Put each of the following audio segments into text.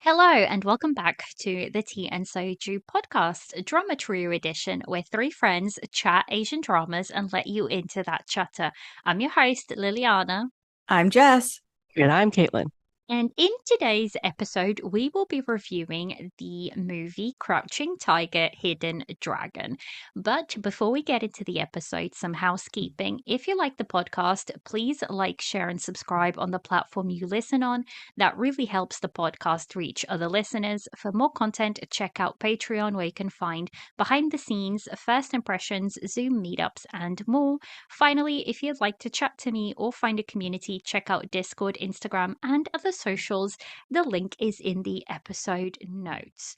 Hello, and welcome back to the Tea and Soju podcast, a drama trio edition where three friends chat Asian dramas and let you into that chatter. I'm your host, Liliana. I'm Jess. And I'm Caitlin. And in today's episode, we will be reviewing the movie Crouching Tiger, Hidden Dragon. But before we get into the episode, some housekeeping. If you like the podcast, please like, share, and subscribe on the platform you listen on. That really helps the podcast reach other listeners. For more content, check out Patreon, where you can find behind the scenes, first impressions, Zoom meetups, and more. Finally, if you'd like to chat to me or find a community, check out Discord, Instagram, and other socials. The link is in the episode notes.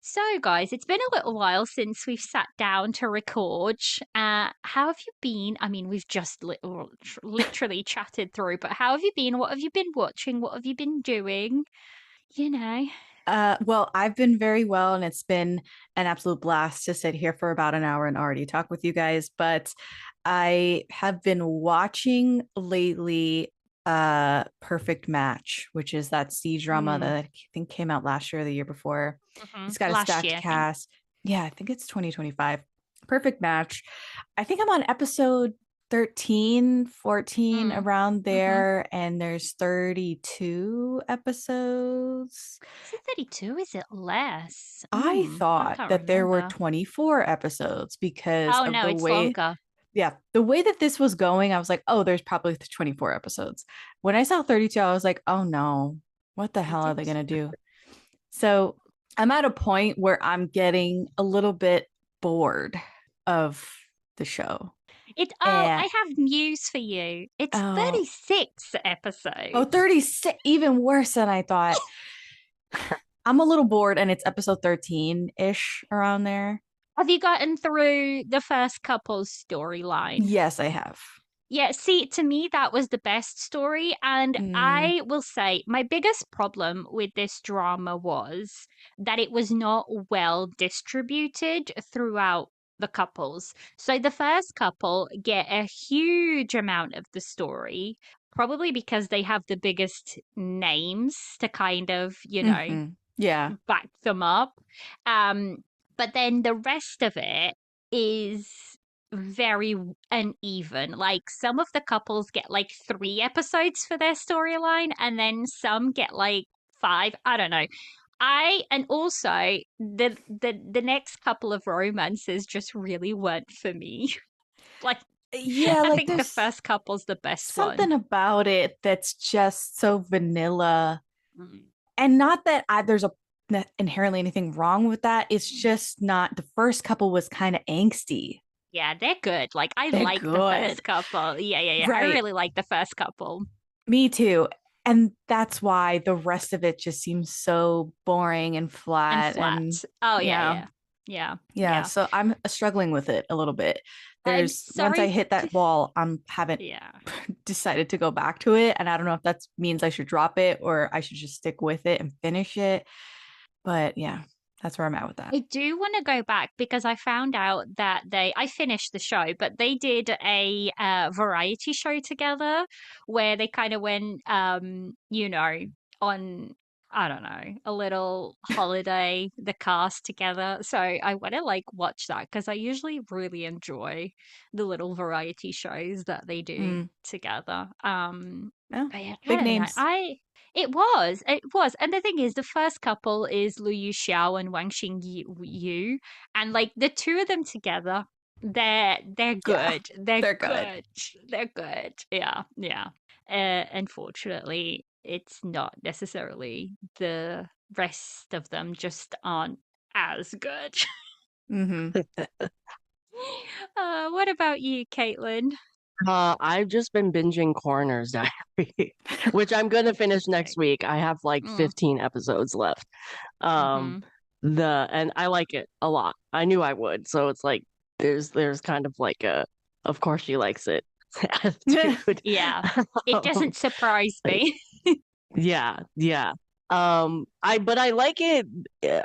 So, guys, it's been a little while since we've sat down to record. How have you been? I mean, we've just literally chatted through, but how have you been? What have you been watching? What have you been doing? You know. Well, I've been very well, and it's been an absolute blast to sit here for about an hour and already talk with you guys. But I have been watching lately Perfect Match, which is that C drama Mm, that I think came out last year or the year before. It's got a Last stacked year, I think. cast. Yeah, I think it's 2025. Perfect Match. I think I'm on episode 13, 14, Mm, around mm-hmm. there, and there's 32 episodes. Is it 32? Is it less? I I thought can't that there were remember. 24 episodes because Oh of no, the it's way, longer. yeah, the way that this was going. I was like, oh, there's probably 24 episodes. When I saw 32, I was like, oh no, what the I hell are did. they going to do? So I'm at a point where I'm getting a little bit bored of the show. I And have news for you. It's oh, 36 oh, episodes. 36, even worse than I thought. I'm a little bored, and it's episode 13-ish around there. Have you gotten through the first couple's storyline? Yes, I have. Yeah, see, to me, that was the best story. And Mm, I will say my biggest problem with this drama was that it was not well distributed throughout the couples. So the first couple get a huge amount of the story, probably because they have the biggest names to kind of, yeah. back them up. Um, but then the rest of it is very uneven. Like some of the couples get like 3 episodes for their storyline, and then some get like five. I don't know. I and also the next couple of romances just really weren't for me. Like Yeah, I like think the there's first couple's the best one. something about it that's just so vanilla. Mm. And not that there's inherently anything wrong with that. It's just not, the first couple was kind of angsty. Yeah, they're good. Like I They're like the good. first couple. Yeah. I Right. really like the first couple. Me too. And that's why the rest of it just seems so boring and And flat. flat. And Oh yeah, yeah, yeah. yeah. So I'm struggling with it a little bit. I'm There's once I sorry. hit that wall, I'm haven't Yeah. decided to go back to it. And I don't know if that means I should drop it or I should just stick with it and finish it. But yeah, that's where I'm at with that. I do want to go back because I found out that I finished the show, but they did a variety show together where they kind of went, on, I don't know, a little holiday, the cast together. So I want to like watch that because I usually really enjoy the little variety shows that they do Mm. together. Oh, But yeah, I big don't know. names. It was. And the thing is, the first couple is Lu Yu Xiao and Wang Yu, and like the two of them together, they're Yeah, good. They're they're good. good. They're good. Yeah. Unfortunately, it's not necessarily the rest of them just aren't as good. Mm-hmm. What about you, Caitlin? I've just been binging Coroner's Diary, which I'm gonna finish Okay. next week. I have like Mm, 15 episodes left. Um, mm-hmm. and I like it a lot. I knew I would, so it's like there's kind of like a of course she likes it attitude. Yeah, it Um, doesn't surprise me. yeah. I like it.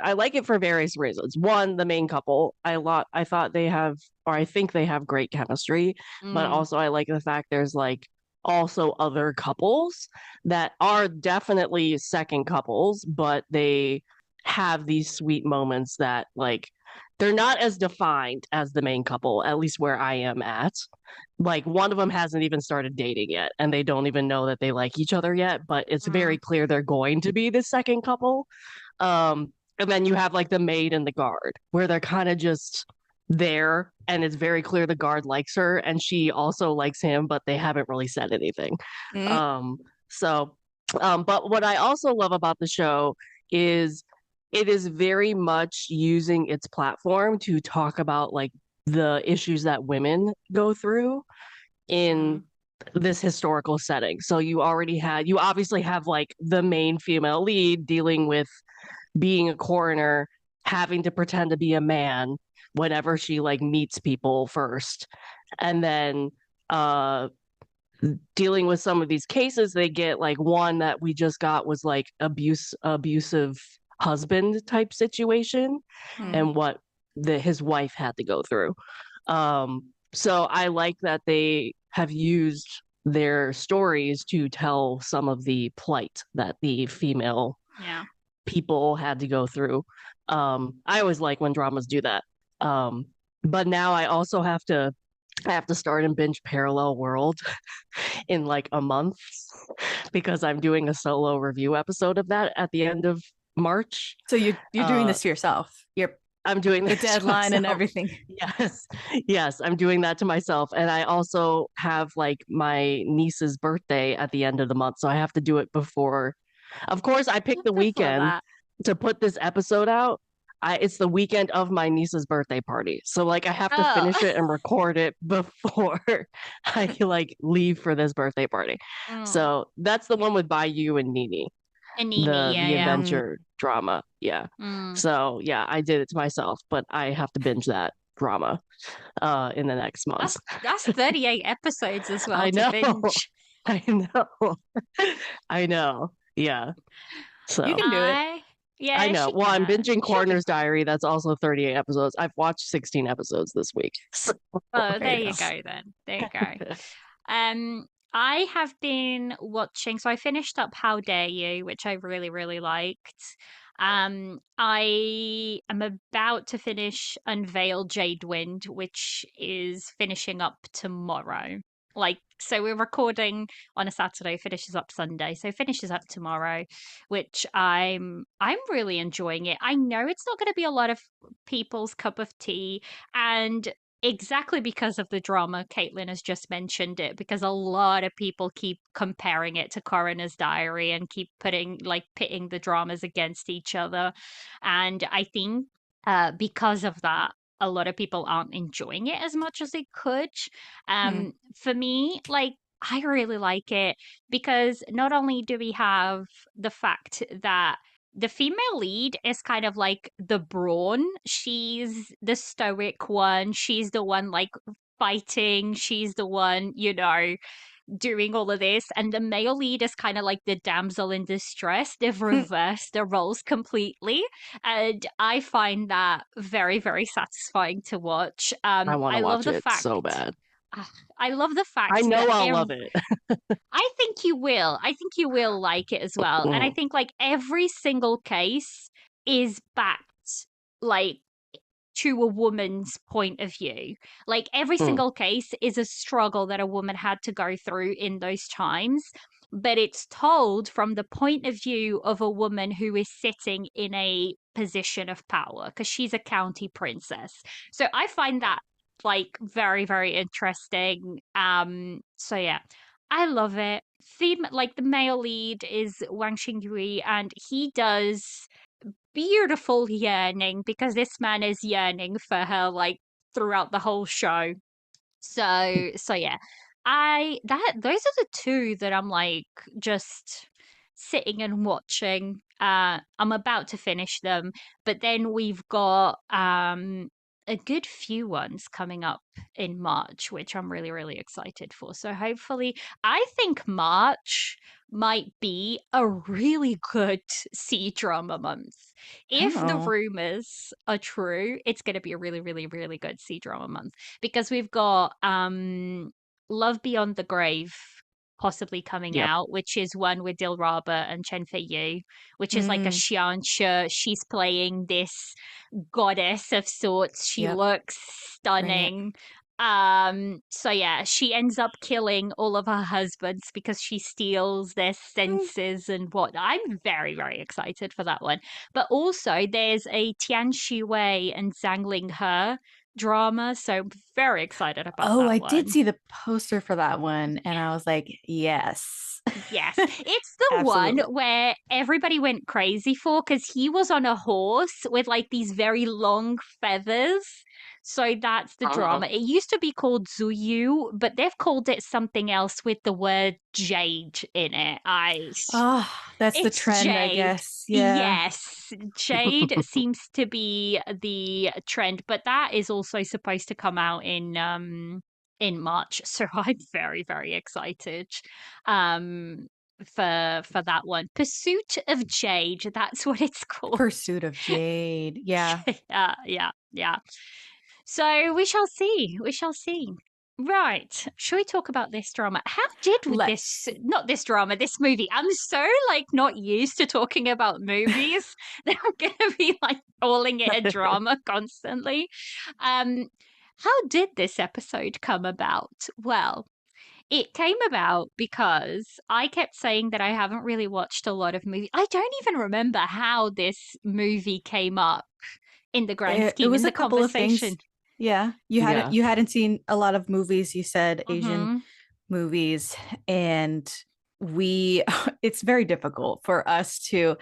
I like it for various reasons. One, the main couple. I thought they have, or I think they have great chemistry. But Mm, also, I like the fact there's like also other couples that are definitely second couples, but they have these sweet moments that like they're not as defined as the main couple, at least where I am at. Like one of them hasn't even started dating yet, and they don't even know that they like each other yet, but it's very Mm. clear they're going to be the second couple. And then you have like the maid and the guard, where they're kind of just there, and it's very clear the guard likes her, and she also likes him, but they haven't really said anything. Mm, Um, so, but what I also love about the show is it is very much using its platform to talk about like the issues that women go through in Mm. this historical setting. So you obviously have like the main female lead dealing with being a coroner, having to pretend to be a man whenever she like meets people first. And then uh dealing with some of these cases they get, like one that we just got was like abusive husband type situation, mm, Mm. and what his wife had to go through. So I like that they have used their stories to tell some of the plight that the female Yeah. people had to go through. I always like when dramas do that. Um, but now I have to start and binge Parallel World in like a month because I'm doing a solo review episode of that at the end of March. so you're doing Uh, this to yourself. You're I'm doing the this to deadline and myself. everything. Yes, yes, I'm doing that to myself. And I also have like my niece's birthday at the end of the month. So I have to do it before. Of course, I picked the Before weekend that. to put this episode out. It's the weekend of my niece's birthday party. So like I have to Oh. finish it and record it before I like leave for this birthday party. Mm. So that's the one with Bayou and Nini, Anini, the yeah, yeah. Mm. adventure drama. Yeah. Mm. So yeah, I did it to myself, but I have to binge that drama in the next month. That's 38 episodes as well I to know. binge. I know. I know. Yeah. You So can do it. I I Yeah, know. she Well, I'm can. binging She'll be Coroner's fine. Diary. That's also 38 episodes. I've watched 16 episodes this week. So Oh, There there you you go. go then. There you go. Um, I have been watching, so I finished up How Dare You, which I really, really liked. I am about to finish Unveil Jade Wind, which is finishing up tomorrow. Like, so we're recording on a Saturday, finishes up Sunday, so finishes up tomorrow, which I'm really enjoying it. I know it's not going to be a lot of people's cup of tea, and exactly because of the drama, Caitlin has just mentioned it, because a lot of people keep comparing it to Coroner's Diary and keep pitting the dramas against each other. And I think because of that, a lot of people aren't enjoying it as much as they could. Mm, For me, like, I really like it because not only do we have the fact that the female lead is kind of like the brawn. She's the stoic one. She's the one like fighting. She's the one, doing all of this. And the male lead is kind of like the damsel in distress. They've reversed the roles completely. And I find that very, very satisfying to watch. I want to I love watch the it so fact. bad. I love the I fact know that I'll love it. I think you will. I think you will like it as well. And I Mm, think like every single case is backed like to a woman's point of view. Like every mm. single case is a struggle that a woman had to go through in those times, but it's told from the point of view of a woman who is sitting in a position of power because she's a county princess. So I find that like very, very interesting. So yeah, I love it. Like the male lead is Wang Xingyue, and he does beautiful yearning because this man is yearning for her like throughout the whole show. So yeah. I that Those are the two that I'm like just sitting and watching. I'm about to finish them, but then we've got a good few ones coming up in March, which I'm really, really excited for. So hopefully, I think March might be a really good C drama month. If the oh, rumors are true, it's going to be a really, really, really good C drama month because we've got Love Beyond the Grave possibly coming Yep. out, which is one with Dilraba and Chen Fei Yu, which is like a Mm, xianxia. She's playing this goddess of sorts. She yep. looks Bring it. stunning. So yeah, she ends up killing all of her husbands because she steals their Mm. senses and what. I'm very, very excited for that one. But also there's a Tian Wei and Zhang Ling He drama, so I'm very excited about Oh, that I did one. see the poster for that one, and I was like, yes. Yes, it's the one Absolutely. where everybody went crazy for because he was on a horse with like these very long feathers. So that's the Uh-huh. drama. It used to be called Zuyu, but they've called it something else with the word jade in it. Oh, that's the It's trend, I jade. guess. Yeah. Yes, jade seems to be the trend, but that is also supposed to come out in March. So I'm very, very excited um for that one. Pursuit of Jade, that's what it's called. Pursuit of Jade. Yeah. Yeah, yeah, yeah. So we shall see. We shall see. Right. Shall we talk about this drama? How did with this, Let's. not this drama, this movie? I'm so like not used to talking about movies that I'm going to be like calling it a drama constantly. Um, how did this episode come about? Well, it came about because I kept saying that I haven't really watched a lot of movies. I don't even remember how this movie came up in the grand It scheme, was in a the couple of conversation. things. Yeah. Yeah. You hadn't seen a lot of movies, you said Asian Mm-hmm. movies, and we it's very difficult for us to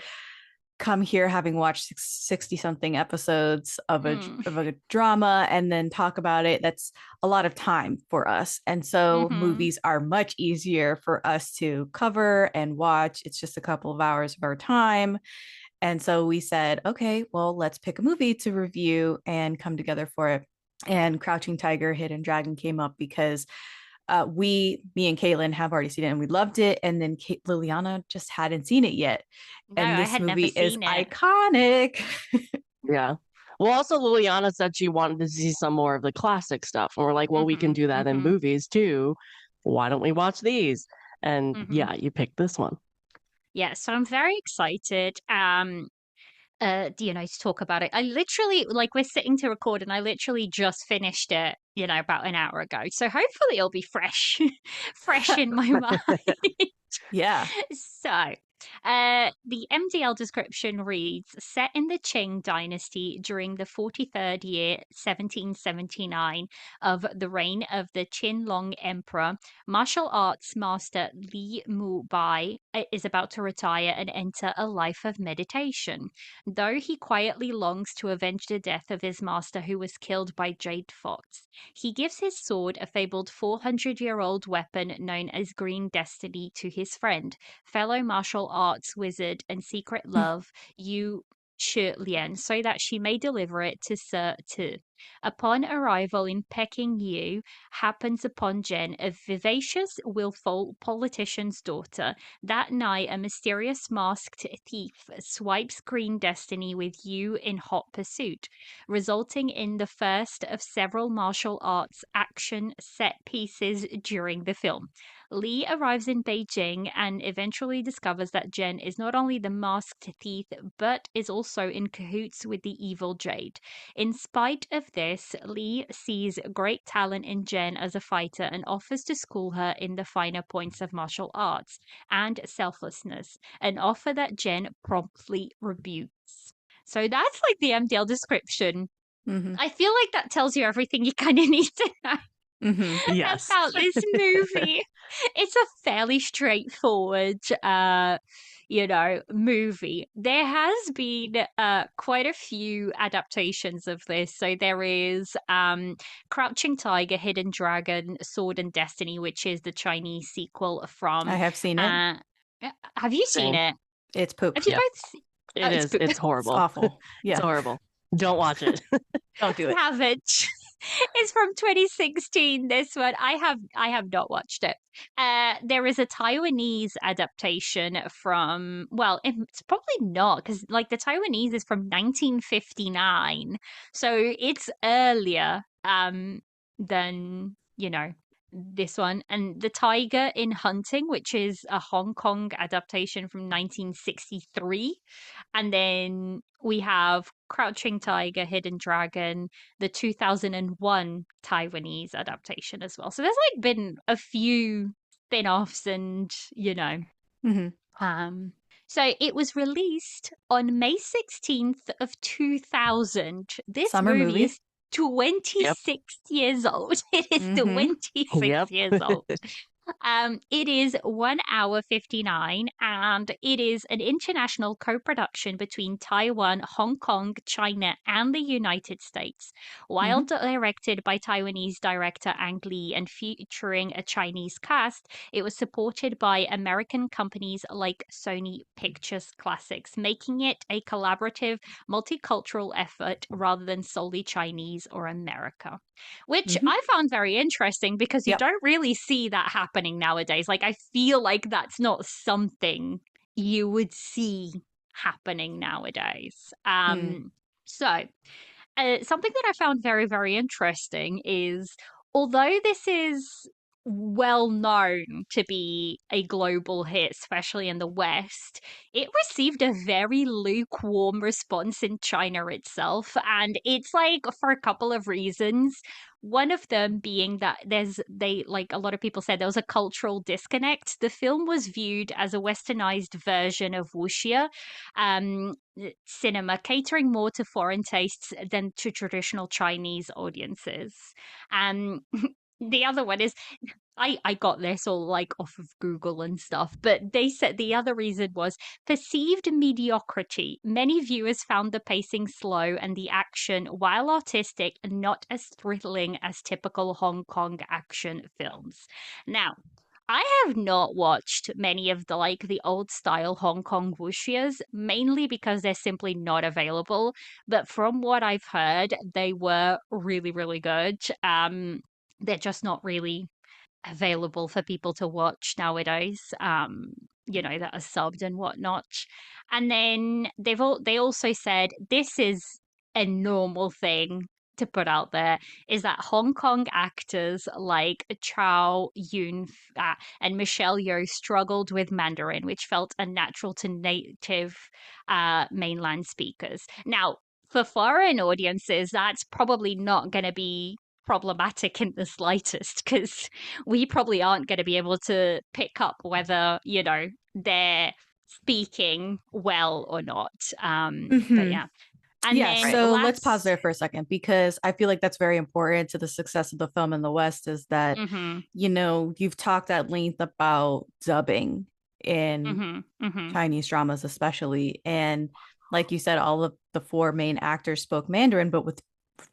come here having watched 60 something episodes Mm. of a drama and then talk about it. That's a lot of time for us, and so Mm-hmm. movies are much easier for us to cover and watch. It's just a couple of hours of our time, and so we said, okay, well, let's pick a movie to review and come together for it. And Crouching Tiger, Hidden Dragon came up because me and Caitlin have already seen it and we loved it. And then Liliana just hadn't seen it yet. No, And I this had movie never is seen it. iconic. Yeah. Well, also Liliana said she wanted to see some more of the classic stuff. And we're like, well, we can Mm-hmm. do that in Mm-hmm. movies too. Why don't we watch these? And Mm-hmm. yeah, you picked this one. Yeah, so I'm very excited. To talk about it. I literally like we're sitting to record and I literally just finished it, about an hour ago. So hopefully it'll be fresh, fresh in my mind. Yeah. So, the MDL description reads set in the Qing dynasty during the 43rd year, 1779, of the reign of the Qinlong Emperor, martial arts master Li Mu Bai is about to retire and enter a life of meditation. Though he quietly longs to avenge the death of his master who was killed by Jade Fox, he gives his sword, a fabled 400-year-old weapon known as Green Destiny, to his friend, fellow martial arts wizard and secret love, Yu Shi Lian, so that she may deliver it to Sir Tu. Upon arrival in Peking, Yu happens upon Jen, a vivacious, willful politician's daughter. That night, a mysterious masked thief swipes Green Destiny with Yu in hot pursuit, resulting in the first of several martial arts action set pieces during the film. Lee arrives in Beijing and eventually discovers that Jen is not only the masked thief, but is also in cahoots with the evil Jade. In spite of this, Lee sees great talent in Jen as a fighter and offers to school her in the finer points of martial arts and selflessness, an offer that Jen promptly rebukes. So that's like the MDL description. Mm-hmm. I feel like that tells you everything you kind of need to know Mm-hmm. Yes. about this movie. It's a fairly straightforward movie. There has been quite a few adaptations of this. So there is Crouching Tiger, Hidden Dragon, Sword and Destiny, which is the Chinese sequel I from have seen it. uh have you seen Same. it? It's poop. Have you Yep. both It it's is. poop. It's It's horrible. awful. It's Yeah. horrible. Don't watch it. Don't do it. Haven't. It's from 2016. This one I have not watched it. There is a Taiwanese adaptation from, well, it's probably not because like the Taiwanese is from 1959, so it's earlier than this one, and The Tiger in Hunting, which is a Hong Kong adaptation from 1963. And then we have Crouching Tiger, Hidden Dragon, the 2001 Taiwanese adaptation as well. So there's like been a few spin-offs and, Hmm. um so it was released on May 16th of 2000. This Summer movie movie. is Yep. 26 years old. It is Hmm. 26 Yep. years old. It is 1 hour 59, and it is an international co-production between Taiwan, Hong Kong, China, and the United States. While Hmm. directed by Taiwanese director Ang Lee and featuring a Chinese cast, it was supported by American companies like Sony Pictures Classics, making it a collaborative, multicultural effort rather than solely Chinese or America, which Hmm. I found very interesting because you Yep. don't really see that happening nowadays. Like, I feel like that's not something you would see happening nowadays. Mm. So, something that I found very, very interesting is although this is well known to be a global hit, especially in the West, it received a very lukewarm response in China itself. And it's like for a couple of reasons. One of them being that like a lot of people said there was a cultural disconnect. The film was viewed as a westernized version of wuxia, um, cinema, catering more to foreign tastes than to traditional Chinese audiences. Um, the other one is I got this all like off of Google and stuff, but they said the other reason was perceived mediocrity. Many viewers found the pacing slow and the action, while artistic, not as thrilling as typical Hong Kong action films. Now, I have not watched many of the old style Hong Kong wuxias, mainly because they're simply not available. But from what I've heard, they were really, really good. They're just not really available for people to watch nowadays, that are subbed and whatnot. And then they also said this is a normal thing to put out there, is that Hong Kong actors like Chow Yun and Michelle Yeoh struggled with Mandarin, which felt unnatural to native mainland speakers. Now, for foreign audiences, that's probably not going to be problematic in the slightest, because we probably aren't going to be able to pick up whether, they're speaking well or not. But Hmm. yeah. And Yeah, then Right. so let's pause last. there for a second because I feel like that's very important to the success of the film in the West is that, Mm-hmm. you've talked at length about dubbing in Mm-hmm. Mm-hmm. Chinese dramas, especially. And like you said, all of the four main actors spoke Mandarin, but with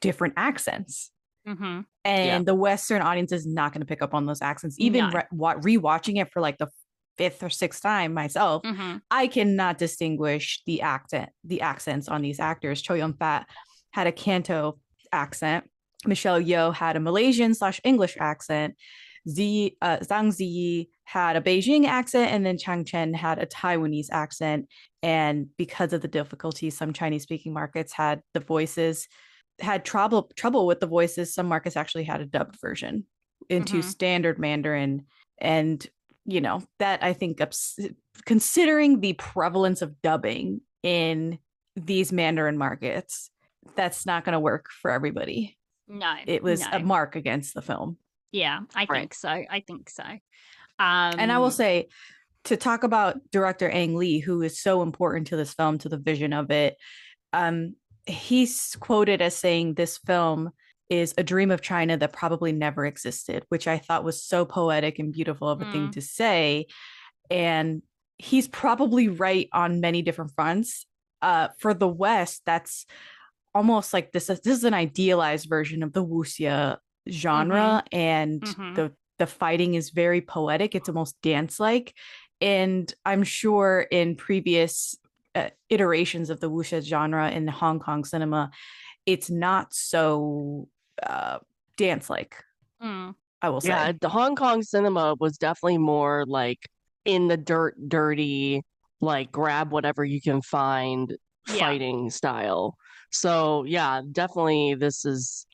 different accents. Mm-hmm. Yeah. And the Western audience is not going to pick up on those accents. Even No. rewatching it for like the fifth or sixth time myself, Mm-hmm. I cannot distinguish the accents on these actors. Cho Yun Fat had a Canto accent. Michelle Yeoh had a Malaysian/English accent. Zhang Ziyi had a Beijing accent, and then Chang Chen had a Taiwanese accent. And because of the difficulty, some Chinese speaking markets had trouble with the voices. Some markets actually had a dubbed version into Mm-hmm. standard Mandarin. And, that I think, considering the prevalence of dubbing in these Mandarin markets, that's not going to work for everybody. No. It was a No. mark against the film. Yeah, I Right. think so. I think so. And I will Um. say, to talk about director Ang Lee, who is so important to this film, to the vision of it, um, he's quoted as saying this film is a dream of China that probably never existed, which I thought was so poetic and beautiful of a thing Mm, to say. And he's probably right on many different fronts. For the West, that's almost like this is an idealized version of the wuxia mm-hmm. genre, and Mm-hmm. the fighting is very poetic. It's almost dance like, and I'm sure in previous iterations of the wuxia genre in Hong Kong cinema, it's not so dance like. Mm, I will Yeah. say. The Hong Kong cinema was definitely more like in the dirt, dirty, like grab whatever you can find yeah. fighting style. So, yeah, definitely this is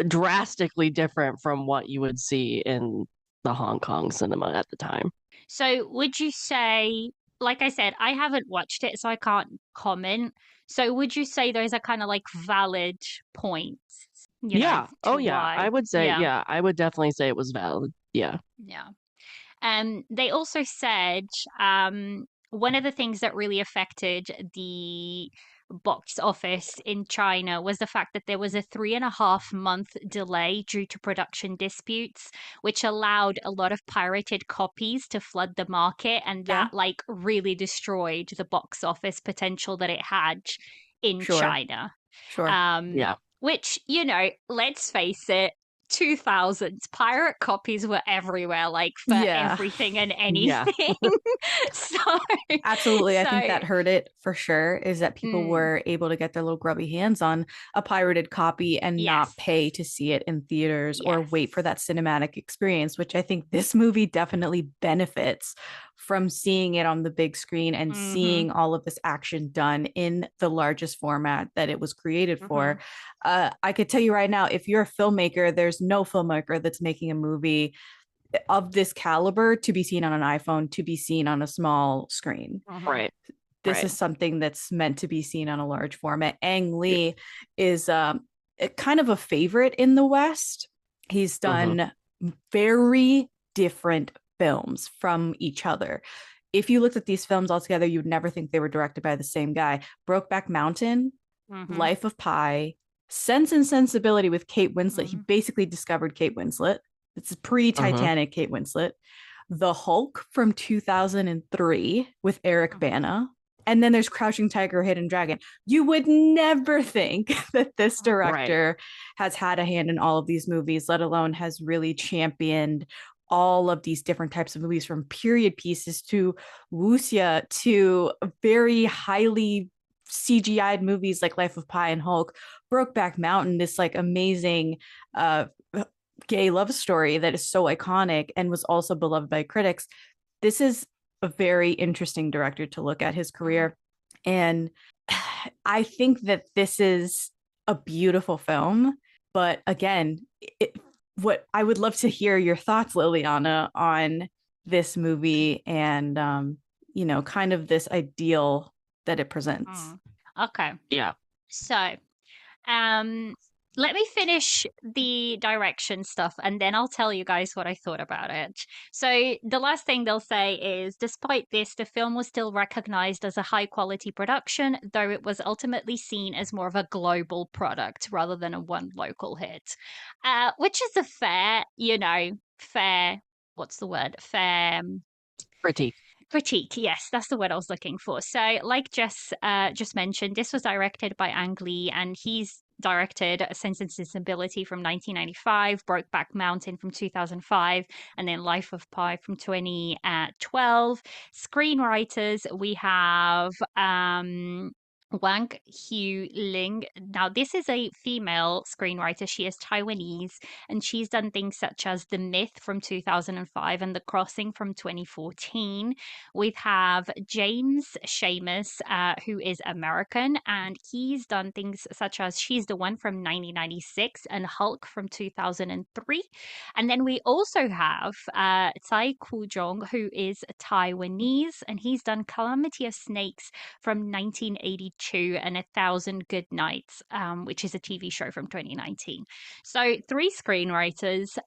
drastically different from what you would see in the Hong Kong cinema at the time. So would you say, like I said, I haven't watched it, so I can't comment. So would you say those are kind of like valid points, Yeah. Oh, to yeah. I why? would say, Yeah, yeah, I would definitely say it was valid. Yeah. yeah. They also said one of the things that really affected the box office in China was the fact that there was a 3.5 month delay due to production disputes, which allowed a lot of pirated copies to flood the market, and Yeah, that like really destroyed the box office potential that it had in sure, China. sure. Um, Yeah. which, let's face it, 2000s pirate copies were everywhere, like for Yeah, everything and Yeah. anything. so, absolutely. I think so, that hurt it for sure, is that people mm, were able to get their little grubby hands on a pirated copy and yes, not pay to see it in theaters or yes. wait for that cinematic experience, which I think this movie definitely benefits from seeing it on the big screen and Mm-hmm, seeing all of this action done in the largest format that it was created mm-hmm, for. I could tell you right now, if you're a filmmaker, there's no filmmaker that's making a movie of this caliber to be seen on an iPhone, to be seen on a small screen. mm-hmm, Right. This Right. is something that's meant to be seen on a large format. Ang Yeah. Lee is kind of a favorite in the West. He's Hmm. done very different films from each other. If you looked at these films all together, you'd never think they were directed by the same guy. Brokeback Mountain, mm-hmm, Life of Pi, Sense and Sensibility with Kate Winslet. He mm-hmm, basically discovered Kate Winslet. It's Hmm. pre-Titanic Kate Winslet. The Hulk from 2003 with Eric mm-hmm, Bana. And then there's Crouching Tiger, Hidden Dragon. You would never think that this Right. director has had a hand in all of these movies, let alone has really championed all of these different types of movies, from period pieces to wuxia to very highly CGI'd movies like Life of Pi and Hulk, Brokeback Mountain, this like amazing gay love story that is so iconic and was also beloved by critics. This is a very interesting director to look at his mm-hmm. career. And I think that this is a beautiful film. But again, what I would love to hear your thoughts, Liliana, on this movie and, kind of this ideal that it presents. Mm. Okay, Yeah. so Um, let me finish the direction stuff and then I'll tell you guys what I thought about it. So, the last thing they'll say is despite this, the film was still recognized as a high quality production, though it was ultimately seen as more of a global product rather than a one local hit. Which is a fair, fair, what's the word? Fair. Critique. Critique, yes, that's the word I was looking for. So, like Jess just mentioned, this was directed by Ang Lee, and he's directed Sense and Sensibility from 1995, Brokeback Mountain from 2005, and then Life of Pi from 2012. Screenwriters, we have Wang Hu Ling. Now, this is a female screenwriter. She is Taiwanese, and she's done things such as The Myth from 2005 and The Crossing from 2014. We have James Seamus, who is American, and he's done things such as She's the One from 1996 and Hulk from 2003. And then we also have Tsai Koo-jong, who is Taiwanese, and he's done Calamity of Snakes from 1982 and A Thousand Good Nights, which is a TV show from 2019. So three screenwriters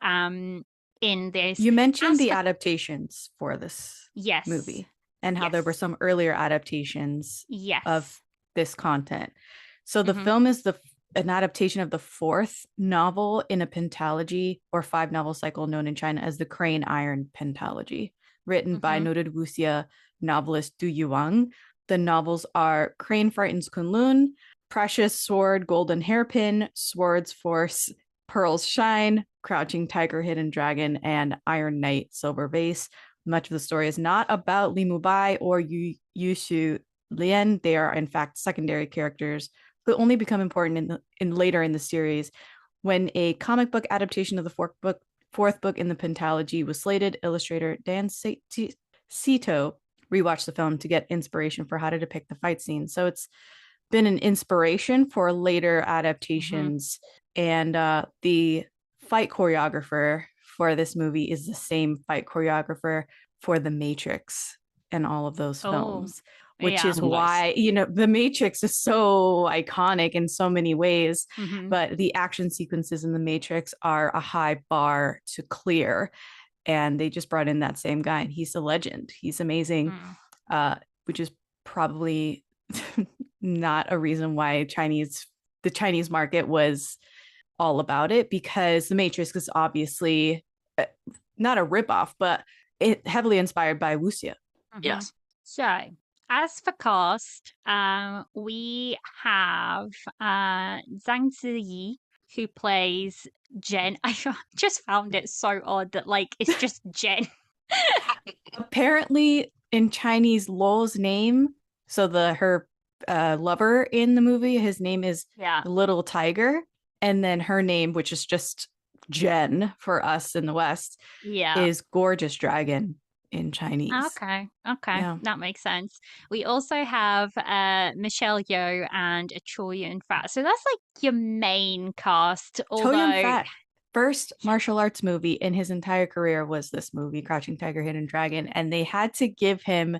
in this. You mentioned As the for adaptations for this yes, movie and how there were yes, some earlier adaptations of yes. this content. So the Mm-hmm, film is an adaptation of the fourth novel in a pentalogy or five novel cycle known in China as the Crane Iron Pentalogy, written by mm-hmm, noted wuxia novelist Du Yuang. The novels are Crane Frightens Kunlun, Precious Sword, Golden Hairpin, Swords Force, Pearls Shine, Crouching Tiger, Hidden Dragon, and Iron Knight, Silver Vase. Much of the story is not about Li Mubai or Yushu Lian. They are, in fact, secondary characters who only become important in later in the series. When a comic book adaptation of the fourth book in the pentalogy was slated, illustrator Dan Sito rewatched the film to get inspiration for how to depict the fight scene. So it's been an inspiration for later mm-hmm. adaptations And the fight choreographer for this movie is the same fight choreographer for The Matrix and all of those Oh, films, which yeah. is Nice. why, The Matrix is so iconic in so many ways, Hmm. but the action sequences in The Matrix are a high bar to clear. And they just brought in that same guy, and he's a legend. He's amazing, Mm. which is probably not a reason why the Chinese market was all about it, because The Matrix is obviously uh, not a ripoff, but it heavily inspired by Wuxia. Hmm. Yes. So, as for cast, we have Zhang Ziyi, who plays Jen. I just found it so odd that like it's just Jen. Apparently, in Chinese, Lo's name, so the her lover in the movie, his name is Yeah, Little Tiger, and then her name, which is just Jen for us in the West, yeah. is Gorgeous Dragon in Chinese. Okay, okay, Yeah. that makes sense. We also have Michelle Yeoh and Choi Yun Fat. So that's like your main cast, Cho Yun although Fat, first martial arts movie in his entire career was this movie, Crouching Tiger, Hidden Dragon. And they had to give him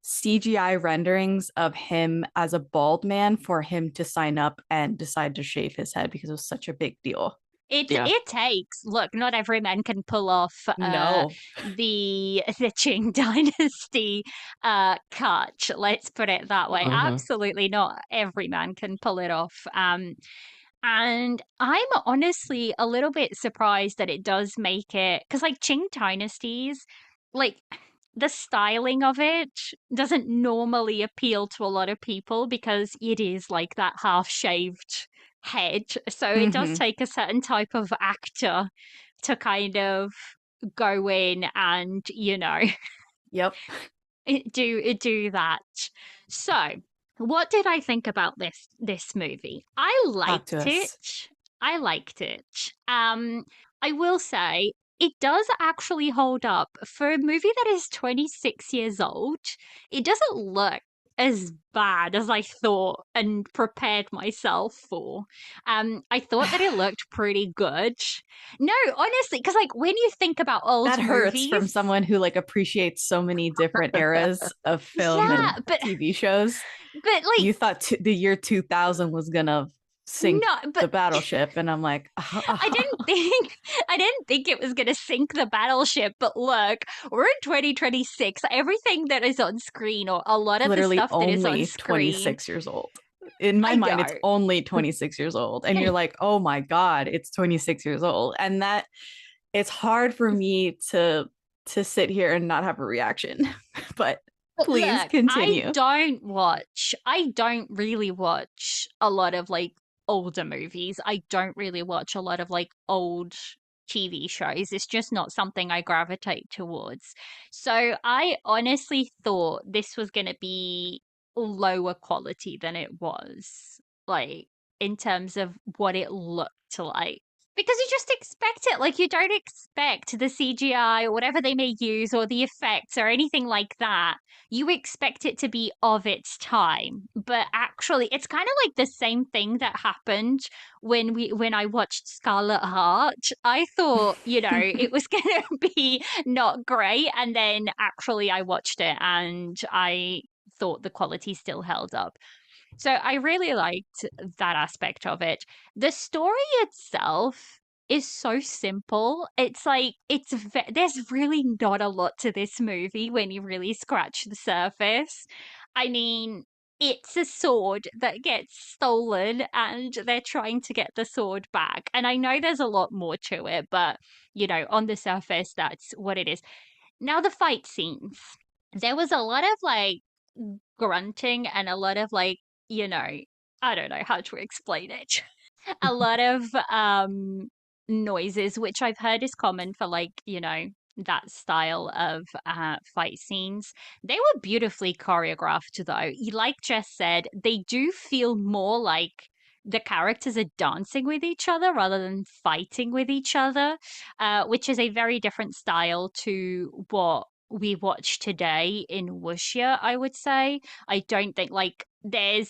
CGI renderings of him as a bald man for him to sign up and decide to shave his head because it was such a big deal. Yeah. it takes, look, not every man can pull off No. the Qing dynasty cut, let's put it that way. Hmm. Absolutely not every man can pull it off. And I'm honestly a little bit surprised that it does make it, because like Qing dynasties, like the styling of it doesn't normally appeal to a lot of people because it is like that half shaved head. So it does Mm-hmm. take a certain type of actor to kind of go in and, Yep. do that. So, what did I think about this movie? I Talk to liked it. us. I liked it. I will say it does actually hold up for a movie that is 26 years old. It doesn't look as bad as I thought and prepared myself for. I thought that it looked pretty good. No, honestly, because like when you think about old That hurts from movies, someone who like appreciates so many different eras of film and yeah, but TV shows. like You thought the year 2000 was gonna sink no, the but battleship, and I'm like, I didn't think I didn't think it was going to sink the battleship. But look, we're in 2026. Everything that is on screen, or a lot of the literally stuff that is on only screen, 26 years old. In my I mind, it's know. only 26 years old. And you're like, oh my God, it's 26 years old. And that it's hard for me to sit here and not have a reaction. But But please look, continue. I don't really watch a lot of like older movies. I don't really watch a lot of like old TV shows. It's just not something I gravitate towards. So I honestly thought this was going to be lower quality than it was, like in terms of what it looked like. Because you just expect it. Like, you don't expect the CGI or whatever they may use or the effects or anything like that. You expect it to be of its time, but actually it's kind of like the same thing that happened when I watched Scarlet Heart. I thought, it was going to be not great, and then actually I watched it and I thought the quality still held up. So I really liked that aspect of it. The story itself is so simple. It's like there's really not a lot to this movie when you really scratch the surface. I mean, it's a sword that gets stolen and they're trying to get the sword back. And I know there's a lot more to it, but on the surface that's what it is. Now the fight scenes. There was a lot of like grunting and a lot of like, you know, I don't know how to explain it. A lot of noises, which I've heard is common for like, that style of fight scenes. They were beautifully choreographed though. Like Jess said, they do feel more like the characters are dancing with each other rather than fighting with each other, which is a very different style to what we watch today in wuxia, I would say. I don't think like there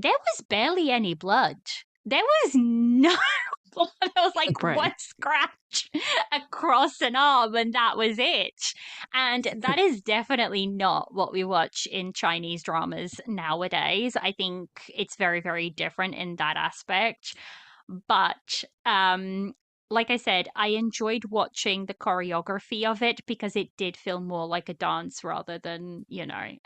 was barely any blood. There was no blood. I was like, Right. one scratch across an arm, and that was it. And that is definitely not what we watch in Chinese dramas nowadays. I think it's very, very different in that aspect. But like I said, I enjoyed watching the choreography of it because it did feel more like a dance rather than,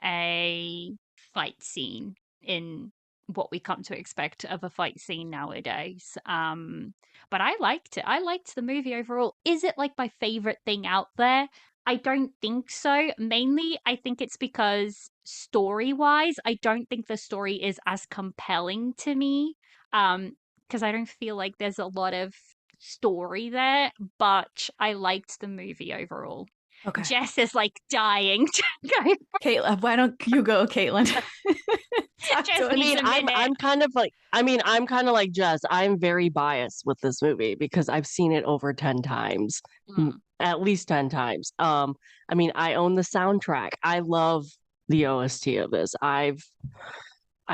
a fight scene in what we come to expect of a fight scene nowadays. But I liked it. I liked the movie overall. Is it like my favorite thing out there? I don't think so. Mainly, I think it's because story wise, I don't think the story is as compelling to me. Because I don't feel like there's a lot of story there, but I liked the movie overall. Okay. Jess is like dying to go. Caitlin, why don't you go, Caitlin? Talk Jess to I us. needs mean, a I'm minute. I'm kind of like I mean, I'm kind of like Jess. I'm very biased with this movie because I've seen it over 10 times. Mm, At least 10 times. I mean, I own the soundtrack. I love the OST of this. I've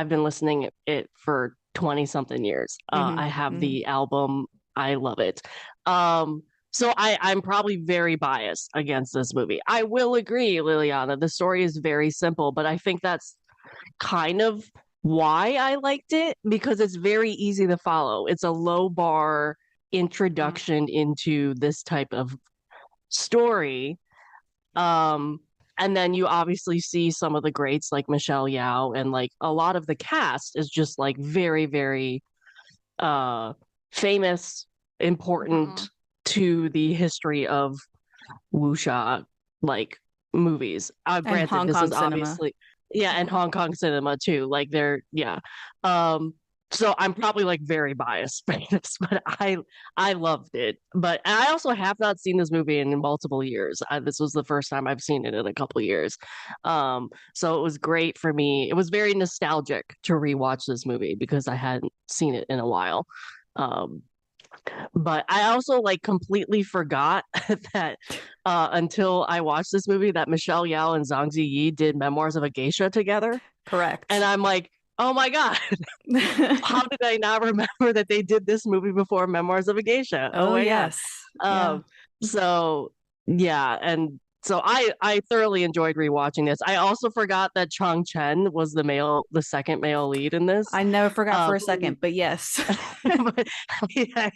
been listening it for 20 something years. Hmm. I have Hmm. the album. I love it. So I'm probably very biased against this movie. I will agree, Liliana, the story is very simple, but I think that's kind of why I liked it because it's very easy to follow. It's a low bar mm, introduction into this type of story. Um, and then you obviously see some of the greats like Michelle Yao and like a lot of the cast is just like very, very uh famous, important mm, to the history of wuxia like movies. And Granted, Hong this is Kong cinema. obviously yeah, and mm. Hong Kong cinema too. Like they're yeah. Um, so I'm probably like very biased by this, but I loved it. But I also have not seen this movie in multiple years. This was the first time I've seen it in a couple years. So it was great for me. It was very nostalgic to rewatch this movie because I hadn't seen it in a while. Um, but I also like completely forgot that until I watched this movie that Michelle Yao and Zhang Ziyi did Memoirs of a Geisha together. And Correct. I'm like, oh my God, how did I not remember that they did this movie before Memoirs of a Geisha? Oh Oh, my God. yes. Yeah. Um, so yeah, and so I thoroughly enjoyed rewatching this. I also forgot that Chong Chen was the second male lead in this. I never forgot for a Who second, but yes. but, yeah,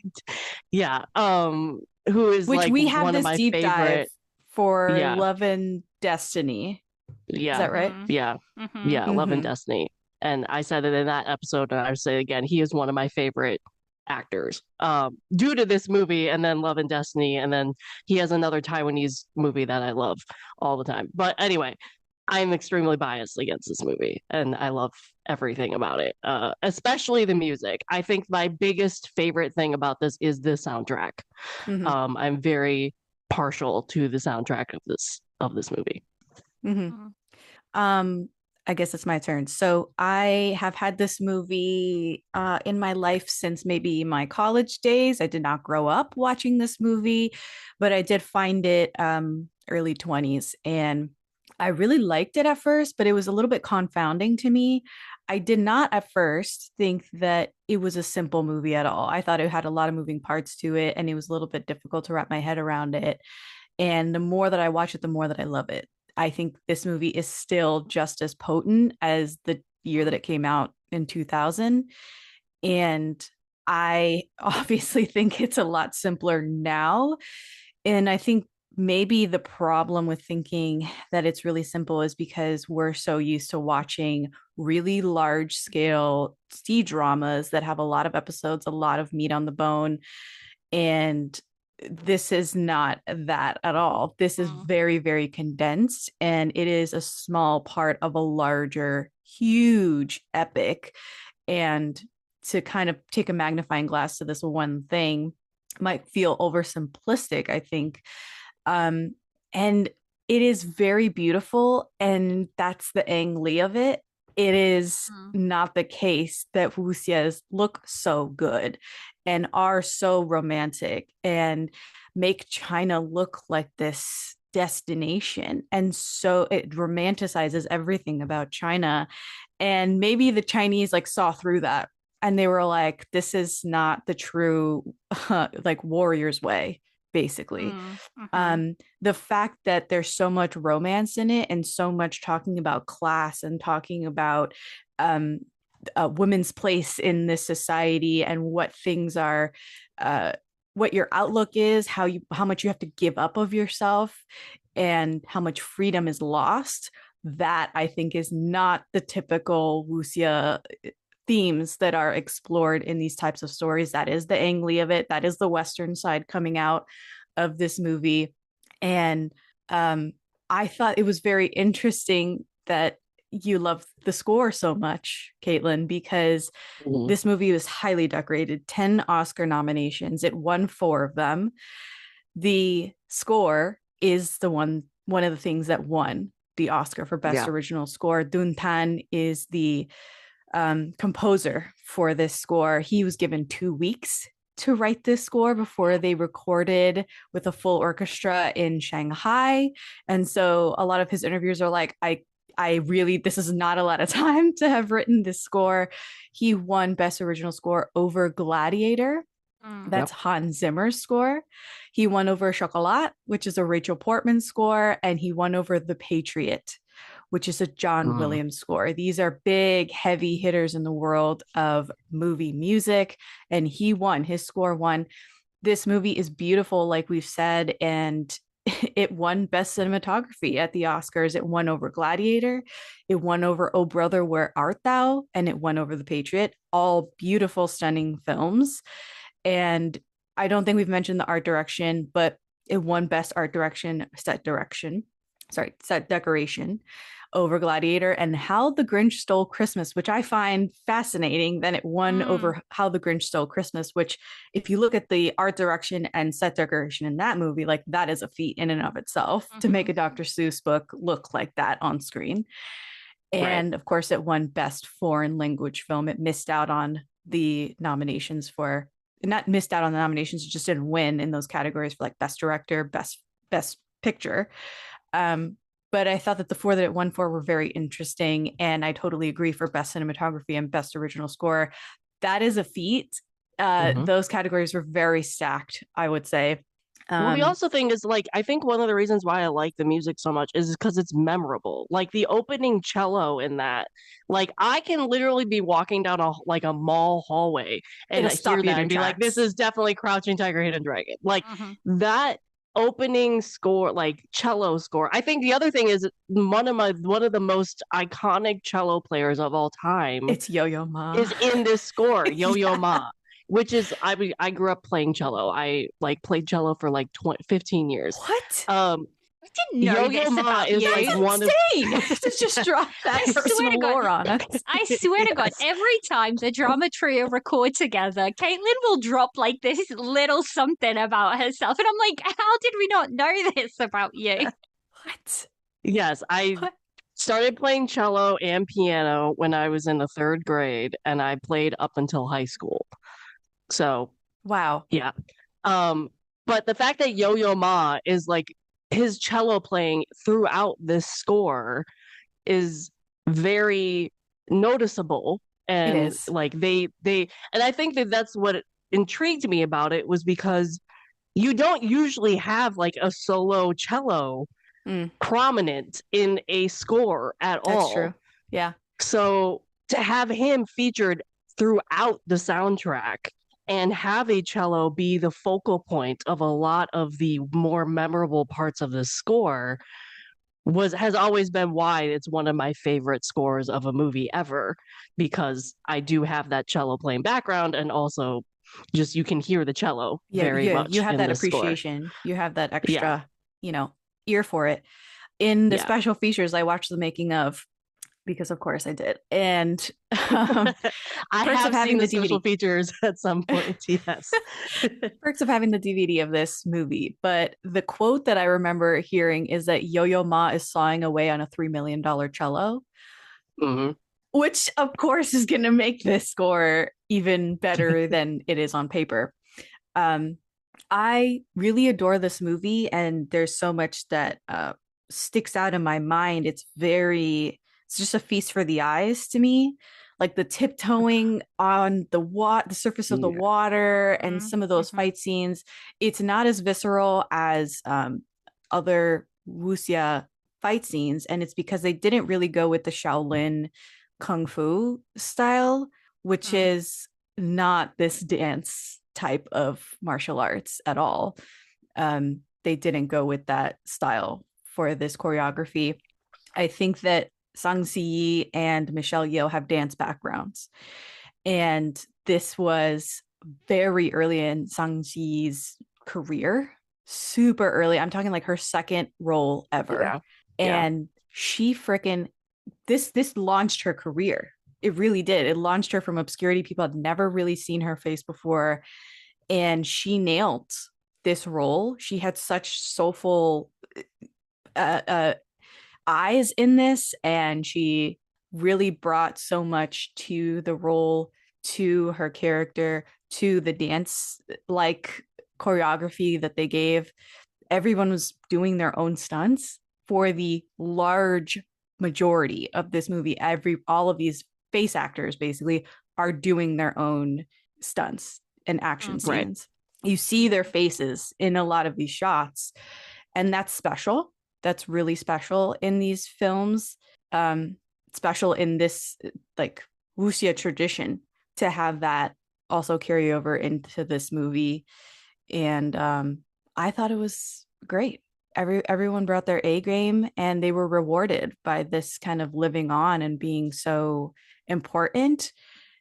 yeah, who is Which like we have one of this my deep dive favorite. for Yeah, Love and Destiny. Is yeah, that right? Mhm. yeah, Mhm. yeah. Love and Mm-hmm. Destiny, and I said it in that episode, and I say it again. He is one of my favorite actors. Due to this movie, and then Love and Destiny, and then he has another Taiwanese movie that I love all the time. But anyway, I'm extremely biased against this movie, and I love everything about it, especially the music. I think my biggest favorite thing about this is the soundtrack. Mm-hmm. I'm very partial to the soundtrack of this movie. Mm-hmm. Mm. Um, I guess it's my turn. So I have had this movie in my life since maybe my college days. I did not grow up watching this movie, but I did find it early 20s, and I really liked it at first, but it was a little bit confounding to me. I did not at first think that it was a simple movie at all. I thought it had a lot of moving parts to it, and it was a little bit difficult to wrap my head around it. And the more that I watch it, the more that I love it. I think this movie is still just as potent as the year that it came out in 2000. And I obviously think it's a lot simpler now. And I think maybe the problem with thinking that it's really simple is because we're so used to watching really large scale C dramas that have a lot of episodes, a lot of meat on the bone. And this is not that at all. This is Mm. very, very condensed, and it is a small part of a larger, huge epic. And to kind of take a magnifying glass to this one thing might feel oversimplistic, I think. Um, and it is very beautiful, and that's the Ang Lee of it. It is Mm. not the case that wuxias look so good and are so romantic and make China look like this destination. And so it romanticizes everything about China. And maybe the Chinese like saw through that and they were like, this is not the true like warrior's way, basically. Mm-hmm. The fact that there's so much romance in it and so much talking about class and talking about um women's place in this society and what things are, uh what your outlook is, how much you have to give up of yourself and how much freedom is lost, that I think is not the typical wuxia themes that are explored in these types of stories. That is the angly of it. That is the Western side coming out of this movie. And um, I thought it was very interesting that you love the score so much, Caitlin, because Mhm. this movie was highly decorated, 10 Oscar nominations. It won four of them. The score is one of the things that won the Oscar for Best Yeah. Original Score. Dun Tan is the composer for this score. He was given 2 weeks to write this score before they recorded with a full orchestra in Shanghai. And so a lot of his interviews are like, I really, this is not a lot of time to have written this score. He won Best Original Score over Gladiator. Mm. That's Yep. Hans Zimmer's score. He won over Chocolat, which is a Rachel Portman score, and he won over The Patriot, which is a John Mm. Williams score. These are big, heavy hitters in the world of movie music, and he won. His score won. This movie is beautiful, like we've said, and it won Best Cinematography at the Oscars. It won over Gladiator. It won over Oh Brother, Where Art Thou? And it won over The Patriot. All beautiful, stunning films. And I don't think we've mentioned the art direction, but it won Best Art Direction, set decoration over Gladiator, and How the Grinch Stole Christmas, which I find fascinating. Then it won Mm. over How the Grinch Stole Christmas, which, if you look at the art direction and set decoration in that movie, like that is a feat in and of itself to make Mm-hmm. a Dr. Seuss book look like that on screen. Right. And of course, it won Best Foreign Language Film. It missed out on the nominations for, not missed out on the nominations, it just didn't win in those categories for like Best Director, Best Picture. Um, but I thought that the four that it won for were very interesting, and I totally agree for Best Cinematography and Best Original Score. That is a feat. Mhm. Those categories were very stacked, I would say. Well, the Um, also thing is like I think one of the reasons why I like the music so much is because it's memorable. Like the opening cello in that, like I can literally be walking down a mall hallway and it'll hear stop you in that your and be like, "This tracks. is definitely Crouching Tiger, Hidden Dragon." Like Mm-hmm. that opening score, like cello score. I think the other thing is one of the most iconic cello players of all time It's Yo-Yo Ma. is in this score, Yo Yo Yeah. Ma, which is I grew up playing cello. I like played cello for like 15 years. What? Um, I didn't know Yo Yo this Ma about is like you. one of Insane to just drop that I swear to personal God. lore on us. I swear to God, yes. every time the drama trio record together, Caitlin will drop like this little something about herself. And I'm like, how did we not know this about you? What? Yes, I What? started playing cello and piano when I was in the third grade, and I played up until high school. So Wow. yeah. Um, but the fact that Yo Yo Ma is like his cello playing throughout this score is very noticeable, It and is. like they and I think that that's what intrigued me about it was because you don't usually have like a solo cello Mm, prominent in a score at that's true. all. Yeah. So to have him featured throughout the soundtrack and have a cello be the focal point of a lot of the more memorable parts of the score was has always been why it's one of my favorite scores of a movie ever, because I do have that cello playing background, and also just you can hear the cello Yeah, very yeah, you much have in that this score. appreciation. You have that Yeah. extra, you know, ear for it. In the Yeah. special features, I watched the making of, because of course I did. And um, I perks of have seen having the the special DVD. features at some point, yes. Perks of having the DVD of this movie. But the quote that I remember hearing is that Yo-Yo Ma is sawing away on a $3 million cello, Mhm. which of course is going to make this score even better than it is on paper. Um, I really adore this movie, and there's so much that sticks out in my mind. It's just a feast for the eyes to me. like the tiptoeing on the surface of the Yeah. water, and some of those Mm-hmm. fight scenes. It's not as visceral as other wuxia fight scenes, and it's because they didn't really go with the Shaolin kung fu style, which Mm. is not this dance type of martial arts at all. They didn't go with that style for this choreography. I think that Sang Si and Michelle Yeoh have dance backgrounds, and this was very early in Sang Si's career, super early. I'm talking like her second role ever, Yeah. Yeah. and she freaking this launched her career. It really did. It launched her from obscurity. People had never really seen her face before, and she nailed this role. She had such soulful uh, uh, eyes in this, and she really brought so much to the role, to her character, to the dance like choreography that they gave. Everyone was doing their own stunts for the large majority of this movie. All of these face actors basically are doing their own stunts and action Mm-hmm. Right. scenes. You see their faces in a lot of these shots, and that's special. That's really special in these films. Um, Special in this like wuxia tradition to have that also carry over into this movie. And I thought it was great. Everyone brought their A game, and they were rewarded by this kind of living on and being so important.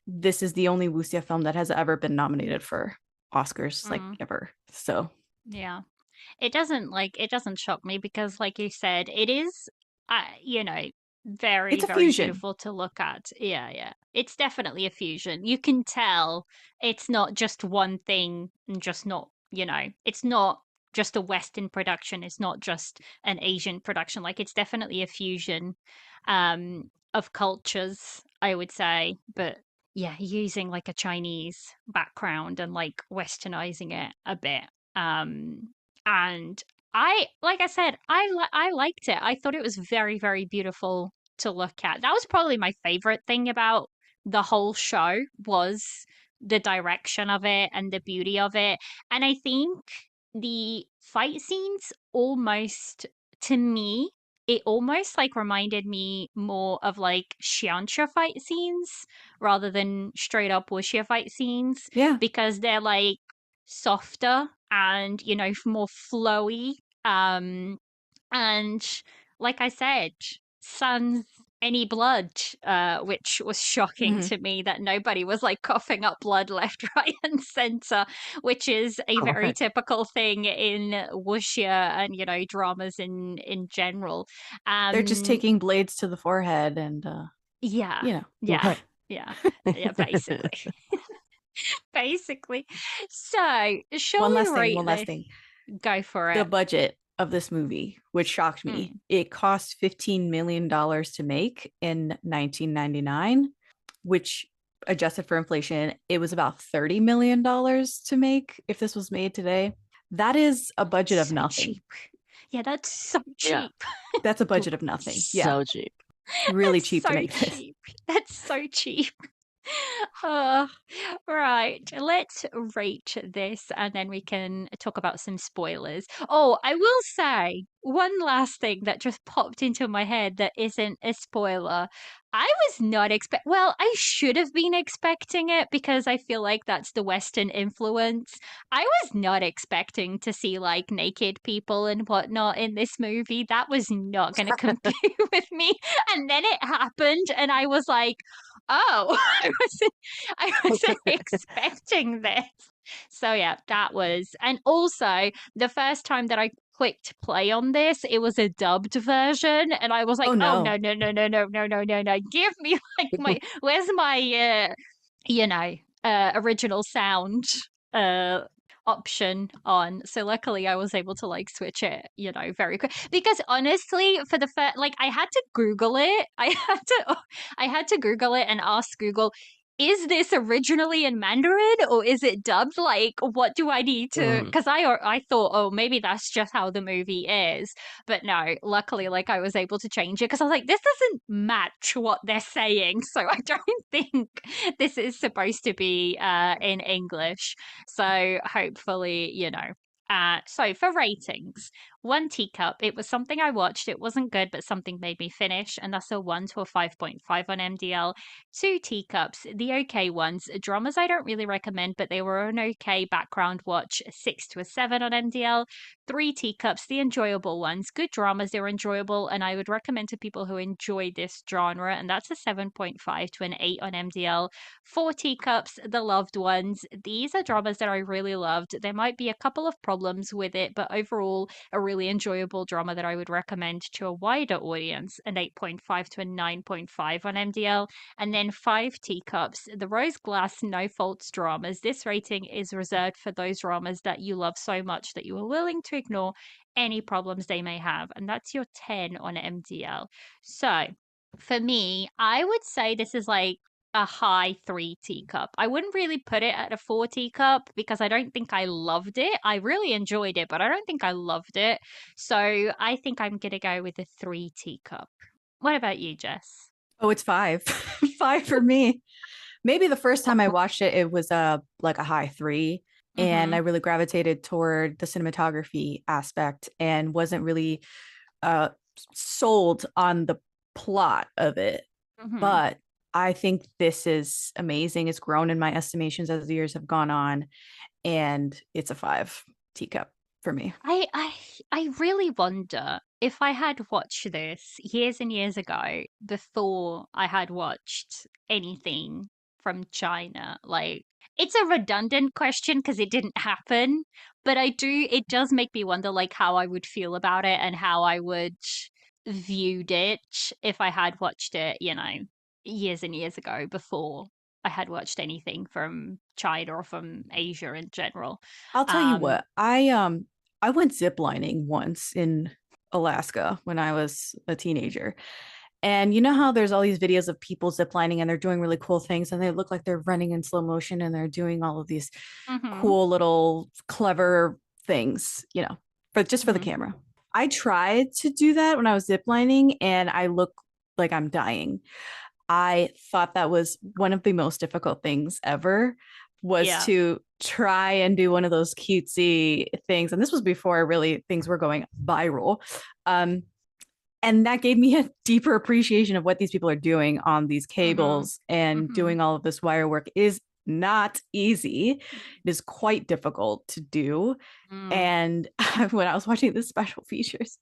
This is the only wuxia film that has ever been nominated for Oscars, like Mm. ever. So Yeah. It doesn't shock me because like you said, it is you know, very, it's a very fusion. beautiful to look at. Yeah, yeah. It's definitely a fusion. You can tell it's not just one thing and just not, it's not just a Western production. It's not just an Asian production. Like it's definitely a fusion of cultures, I would say. But yeah, using like a Chinese background and like westernizing it a bit. Um and like I said, I liked it. I thought it was very, very beautiful to look at. That was probably my favorite thing about the whole show was the direction of it and the beauty of it. And I think the fight scenes almost, to me, it almost like reminded me more of like Xianxia fight scenes rather than straight up wuxia fight scenes Yeah. because they're like softer and more flowy. And like I said, sans any blood, which was shocking Mm-hmm. to me that nobody was like coughing up blood left, right, and center, which is a very Correct. typical thing in wuxia and dramas in general. They're just Um, taking blades to the forehead and yeah, you know. yeah, Right. yeah, yeah, basically. Basically. So, shall One we last thing, rate one last this? thing. Go for The it. budget of this movie, which shocked me. Mm. It cost $15 million to make in 1999, which adjusted for inflation, it was about $30 million to make if this was made today. That is a budget of So nothing. cheap. Yeah, that's so Yeah. cheap. That's a budget of nothing. Yeah. So cheap. Really That's cheap to so make this. cheap. That's so cheap. Uh, right. Let's rate this and then we can talk about some spoilers. Oh, I will say one last thing that just popped into my head that isn't a spoiler. I was not well, I should have been expecting it because I feel like that's the Western influence. I was not expecting to see like naked people and whatnot in this movie. That was not going to compute with me. And then it happened, and I was like, oh, I wasn't expecting this. So yeah, that was, and also the first time that I clicked play on this, it was a dubbed version, and I was like, Oh oh no. no, no, no, no, no, no, no, no, no, give me like where's my you know, original sound uh option on. So luckily I was able to like switch it, very quick. Because honestly, for the first, like I had to Google it. I had to Google it and ask Google, is this originally in Mandarin or is it dubbed? Like, what do I need to? Mhm. Because I thought, oh, maybe that's just how the movie is, but no. Luckily, like I was able to change it because I was like, this doesn't match what they're saying, so I don't think this is supposed to be in English. So hopefully, so for ratings, one teacup. It was something I watched. It wasn't good, but something made me finish, and that's a 1 to a 5.5 on MDL. Two teacups, the okay ones. Dramas I don't really recommend, but they were an okay background watch. 6 to a 7 on MDL. Three teacups, the enjoyable ones. Good dramas, they're enjoyable, and I would recommend to people who enjoy this genre, and that's a 7.5 to an 8 on MDL. Four teacups, the loved ones. These are dramas that I really loved. There might be a couple of problems with it, but overall, a really enjoyable drama that I would recommend to a wider audience. An 8.5 to a 9.5 on MDL. And then five teacups, the rose glass no faults dramas. This rating is reserved for those dramas that you love so much that you are willing to ignore any problems they may have. And that's your 10 on MDL. So for me, I would say this is like a high three teacup. I wouldn't really put it at a four teacup because I don't think I loved it. I really enjoyed it, but I don't think I loved it. So I think I'm going to go with a three teacup. What about you, Jess? Oh, it's five. Five for me. Maybe the first time I watched it, it was like a high three. And I Mm-hmm. really gravitated toward the cinematography aspect and wasn't really uh sold on the plot of it. Mm-hmm. But I think this is amazing. It's grown in my estimations as the years have gone on, and it's a five teacup for me. I I I really wonder if I had watched this years and years ago before I had watched anything from China. Like it's a redundant question because it didn't happen, but it does make me wonder like how I would feel about it and how I would viewed it if I had watched it, years and years ago before I had watched anything from China or from Asia in general. I'll tell you Um, what, I went ziplining once in Alaska when I was a teenager. And you know how there's all these videos of people ziplining and they're doing really cool things and they look like they're running in slow motion and they're doing all of these mhm. cool little clever things, for just for the Mhm. camera. I tried to do that when I was ziplining and I look like I'm dying. I thought that was one of the most difficult things ever was Yeah. to try and do one of those cutesy things. And this was before really things were going viral. Um, and that gave me a deeper appreciation of what these people are doing on these Mhm. cables and Mhm. doing all of this wire work is not easy. It is quite difficult to do. Mm. And when I was watching the special features,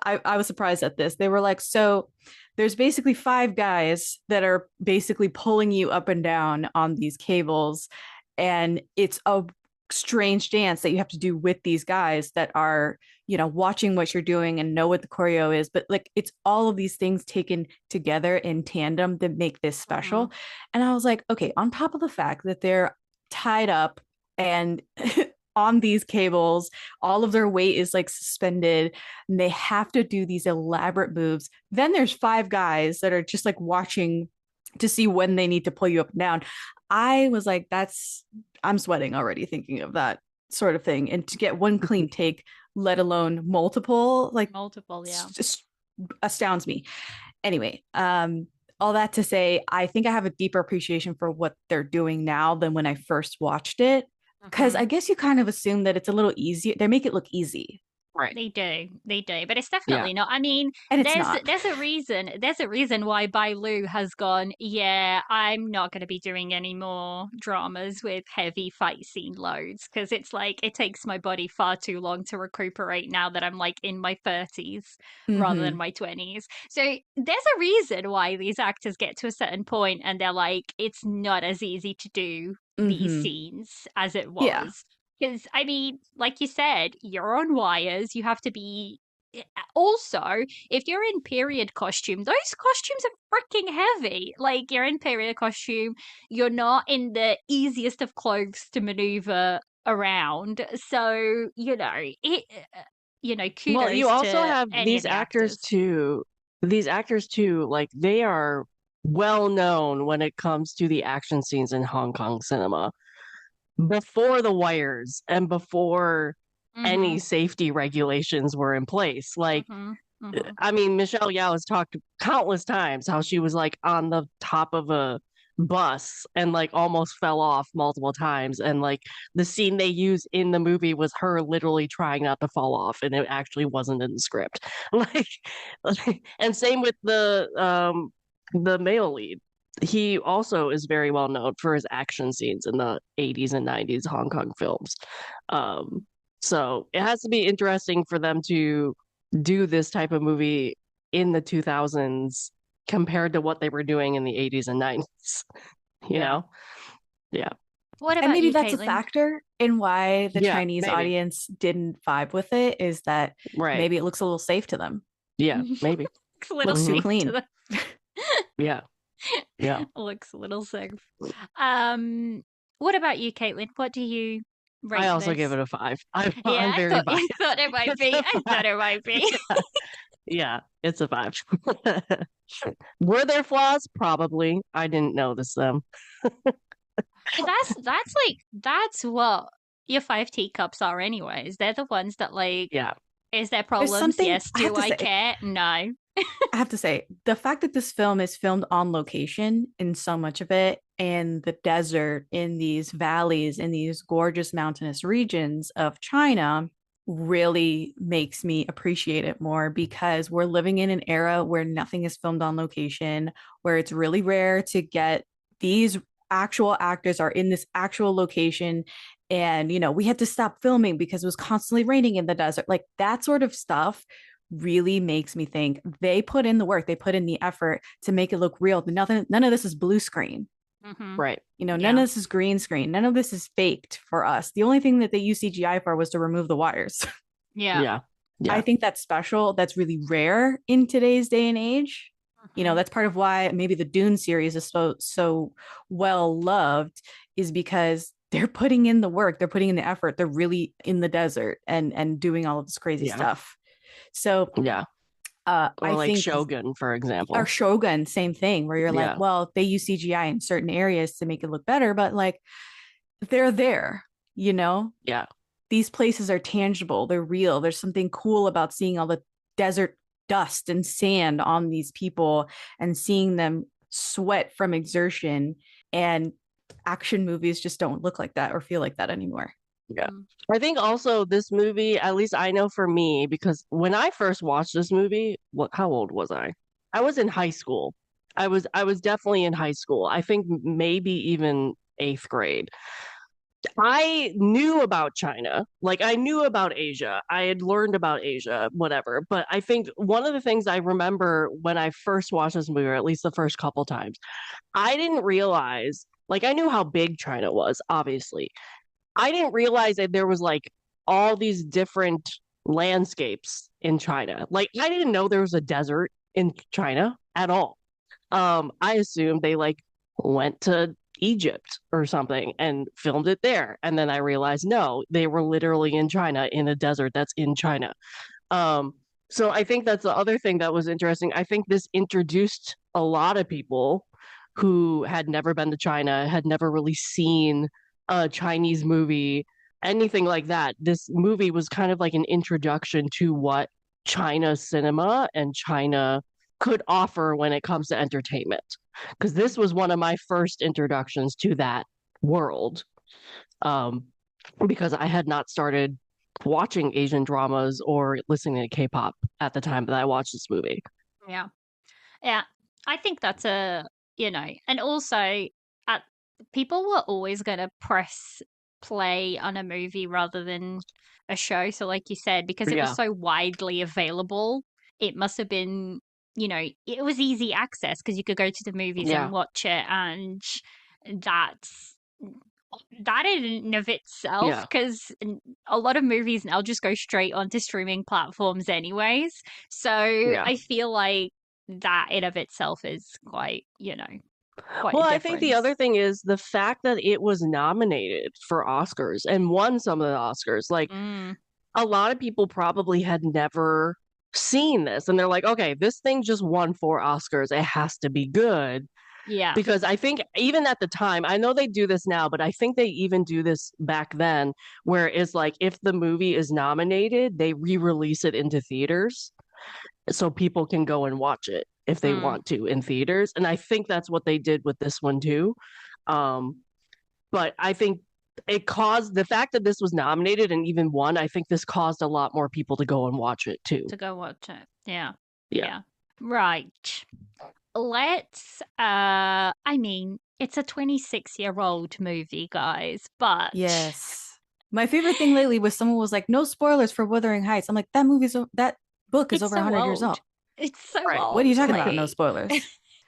I was surprised at this. They were like, so there's basically five guys that are basically pulling you up and down on these cables. And it's a strange dance that you have to do with these guys that are, watching what you're doing and know what the choreo is. But like it's all of these things taken together in tandem that make this Mhm. special. And I was like, okay, on top of the fact that they're tied up and on these cables, all of their weight is like suspended and they have to do these elaborate moves. Then there's five guys that are just like watching to see when they need to pull you up and down. I was like, I'm sweating already thinking of that sort of thing. And to get one clean take, let alone multiple, like Multiple, yeah. just astounds me. Anyway, all that to say, I think I have a deeper appreciation for what they're doing now than when I first watched it. Because I Mhm. guess you kind of assume that it's a little easier. They make it look easy, Right. They do, but it's Yeah. definitely not. I mean, and it's not. there's a reason why Bailu has gone. Yeah, I'm not going to be doing any more dramas with heavy fight scene loads because it's like it takes my body far too long to recuperate now that I'm like in my 30s rather than Mm-hmm. my 20s. So there's a reason why these actors get to a certain point and they're like, it's not as easy to do these Mm-hmm. scenes as it Yeah. was. Because, I mean, like you said, you're on wires. You have to be. Also, if you're in period costume, those costumes are freaking heavy. Like, you're in period costume, you're not in the easiest of clothes to maneuver around. So, Well, you kudos also to have any of the actors. these actors too, like they are well known when it comes to the action scenes in Hong Kong cinema. Before the wires and before any Mhm. safety regulations were in place. Like, Mhm. Mhm. I mean, Michelle Yeoh has talked countless times how she was like on the top of a bus and like almost fell off multiple times. And like the scene they use in the movie was her literally trying not to fall off, and it actually wasn't in the script. And same with the male lead. He also is very well known for his action scenes in the 80s and 90s Hong Kong films. Um, so it has to be interesting for them to do this type of movie in the 2000s compared to what they were doing in the 80s and 90s, you Yeah. know? Yeah. What And about maybe you, that's a Caitlin? factor in why the Yeah, Chinese maybe. audience didn't vibe with it, is that Right. maybe it looks a little safe to them. Yeah, maybe. Looks a little Looks too Hmm. safe to clean. them. Yeah. Yeah. Looks a little safe. Um, what about you, Caitlin? What do you I rate also give this? it a 5. I'm Yeah, I'm I very thought biased. you thought it might It's be. a I thought 5. it might be. Yeah. Yeah, it's a 5. Were there flaws? Probably. I didn't notice them. That's like that's what your five teacups are, anyways. They're the ones that like, Yeah. is there There's problems? something Yes. I have Do to I say. care? No. I have to say, the fact that this film is filmed on location in so much of it, in the desert, in these valleys, in these gorgeous mountainous regions of China, really makes me appreciate it more, because we're living in an era where nothing is filmed on location, where it's really rare to get these actual actors are in this actual location. And, we had to stop filming because it was constantly raining in the desert. Like that sort of stuff really makes me think they put in the work, they put in the effort to make it look real. None of this is blue screen. Mm-hmm. Right. None Yeah. of this is green screen. None of this is faked for us. The only thing that they use CGI for was to remove the wires. Yeah. Yeah. I Yeah. think that's special. That's really rare in today's day and age. Mm-hmm. That's part of why maybe the Dune series is so well loved, is because they're putting in the work, they're putting in the effort, they're really in the desert and doing all of this crazy Yeah. stuff. So Yeah. I Or like think Shogun, for our example. Shogun, same thing, where you're like, Yeah. well, they use CGI in certain areas to make it look better, but like they're there, you know? Yeah. These places are tangible, they're real. There's something cool about seeing all the desert dust and sand on these people and seeing them sweat from exertion. And action movies just don't look like that or feel like that anymore. Yeah. I think also this movie, at least I know for me, because when I first watched this movie, how old was I? I was in high school. I was definitely in high school. I think maybe even 8th grade. I knew about China. Like I knew about Asia. I had learned about Asia, whatever. But I think one of the things I remember when I first watched this movie, or at least the first couple times, I didn't realize, like I knew how big China was, obviously. I didn't realize that there was like all these different landscapes in China. Like I didn't know there was a desert in China at all. I assumed they like went to Egypt or something and filmed it there. And then I realized no, they were literally in China in a desert that's in China. Um, so I think that's the other thing that was interesting. I think this introduced a lot of people who had never been to China, had never really seen a Chinese movie, anything like that. This movie was kind of like an introduction to what China cinema and China could offer when it comes to entertainment. Because this was one of my first introductions to that world. Um, because I had not started watching Asian dramas or listening to K-pop at the time that I watched this movie. Yeah. Yeah. I think that's and also uh, people were always going to press play on a movie rather than a show. So, like you said, because it was Yeah, so widely available, it must have been, it was easy access because you could go to the movies and yeah, watch it. And that's that in and of itself, yeah, because a lot of movies now just go straight onto streaming platforms anyways. So yeah. I feel like that in of itself is quite, quite a Well, I think the other difference. thing is the fact that it was nominated for Oscars and won some of the Oscars. Like Mm, a lot of people probably had never seen this and they're like, okay, this thing just won 4 Oscars. It has to be good. Yeah. Because I think even at the time, I know they do this now, but I think they even do this back then, where it's like if the movie is nominated, they re-release it into theaters so people can go and watch it if they Mm. want to in theaters. And I think that's what they did with this one too. Um, but I think it caused the fact that this was nominated and even won, I think this caused a lot more people to go and watch it too. To go watch it. Yeah. Yeah. Yeah. Right. Let's I mean, it's a 26-year-old movie, guys, but Yes. My favorite thing lately was someone was like, "No spoilers for Wuthering Heights." I'm like, that book is it's over so 100 years old. old. It's so Right. What are you old. talking about? No Like spoilers.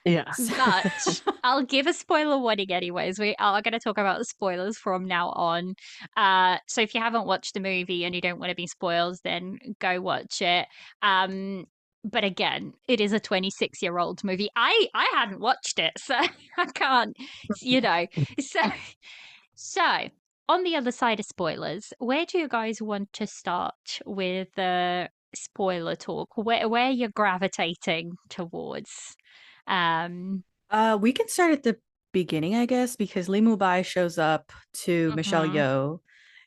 Yes. but I'll give a spoiler warning anyways. We are going to talk about spoilers from now on. So if you haven't watched the movie and you don't want to be spoiled, then go watch it. But again, it is a 26-year-old movie. I hadn't watched it, so I can't, you know. So so on the other side of spoilers, where do you guys want to start with the spoiler talk? Where you're gravitating towards? Um, We can start at the beginning, I guess, because Lee Mubai shows up to Michelle mhm, Yeoh,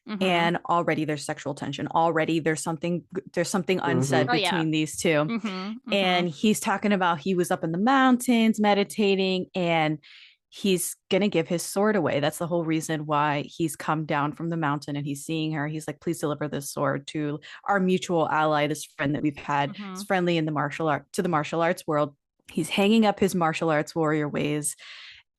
mhm. and already there's sexual tension. Already there's something unsaid Mm-hmm. Oh yeah. between these two. Mhm, mhm, And he's talking about he was up in the mountains meditating, and he's gonna give his sword away. That's the whole reason why he's come down from the mountain and he's seeing her. He's like, please deliver this sword to our mutual ally, this friend that we've had. It's mhm, friendly in the martial arts world. He's hanging up his martial arts warrior ways,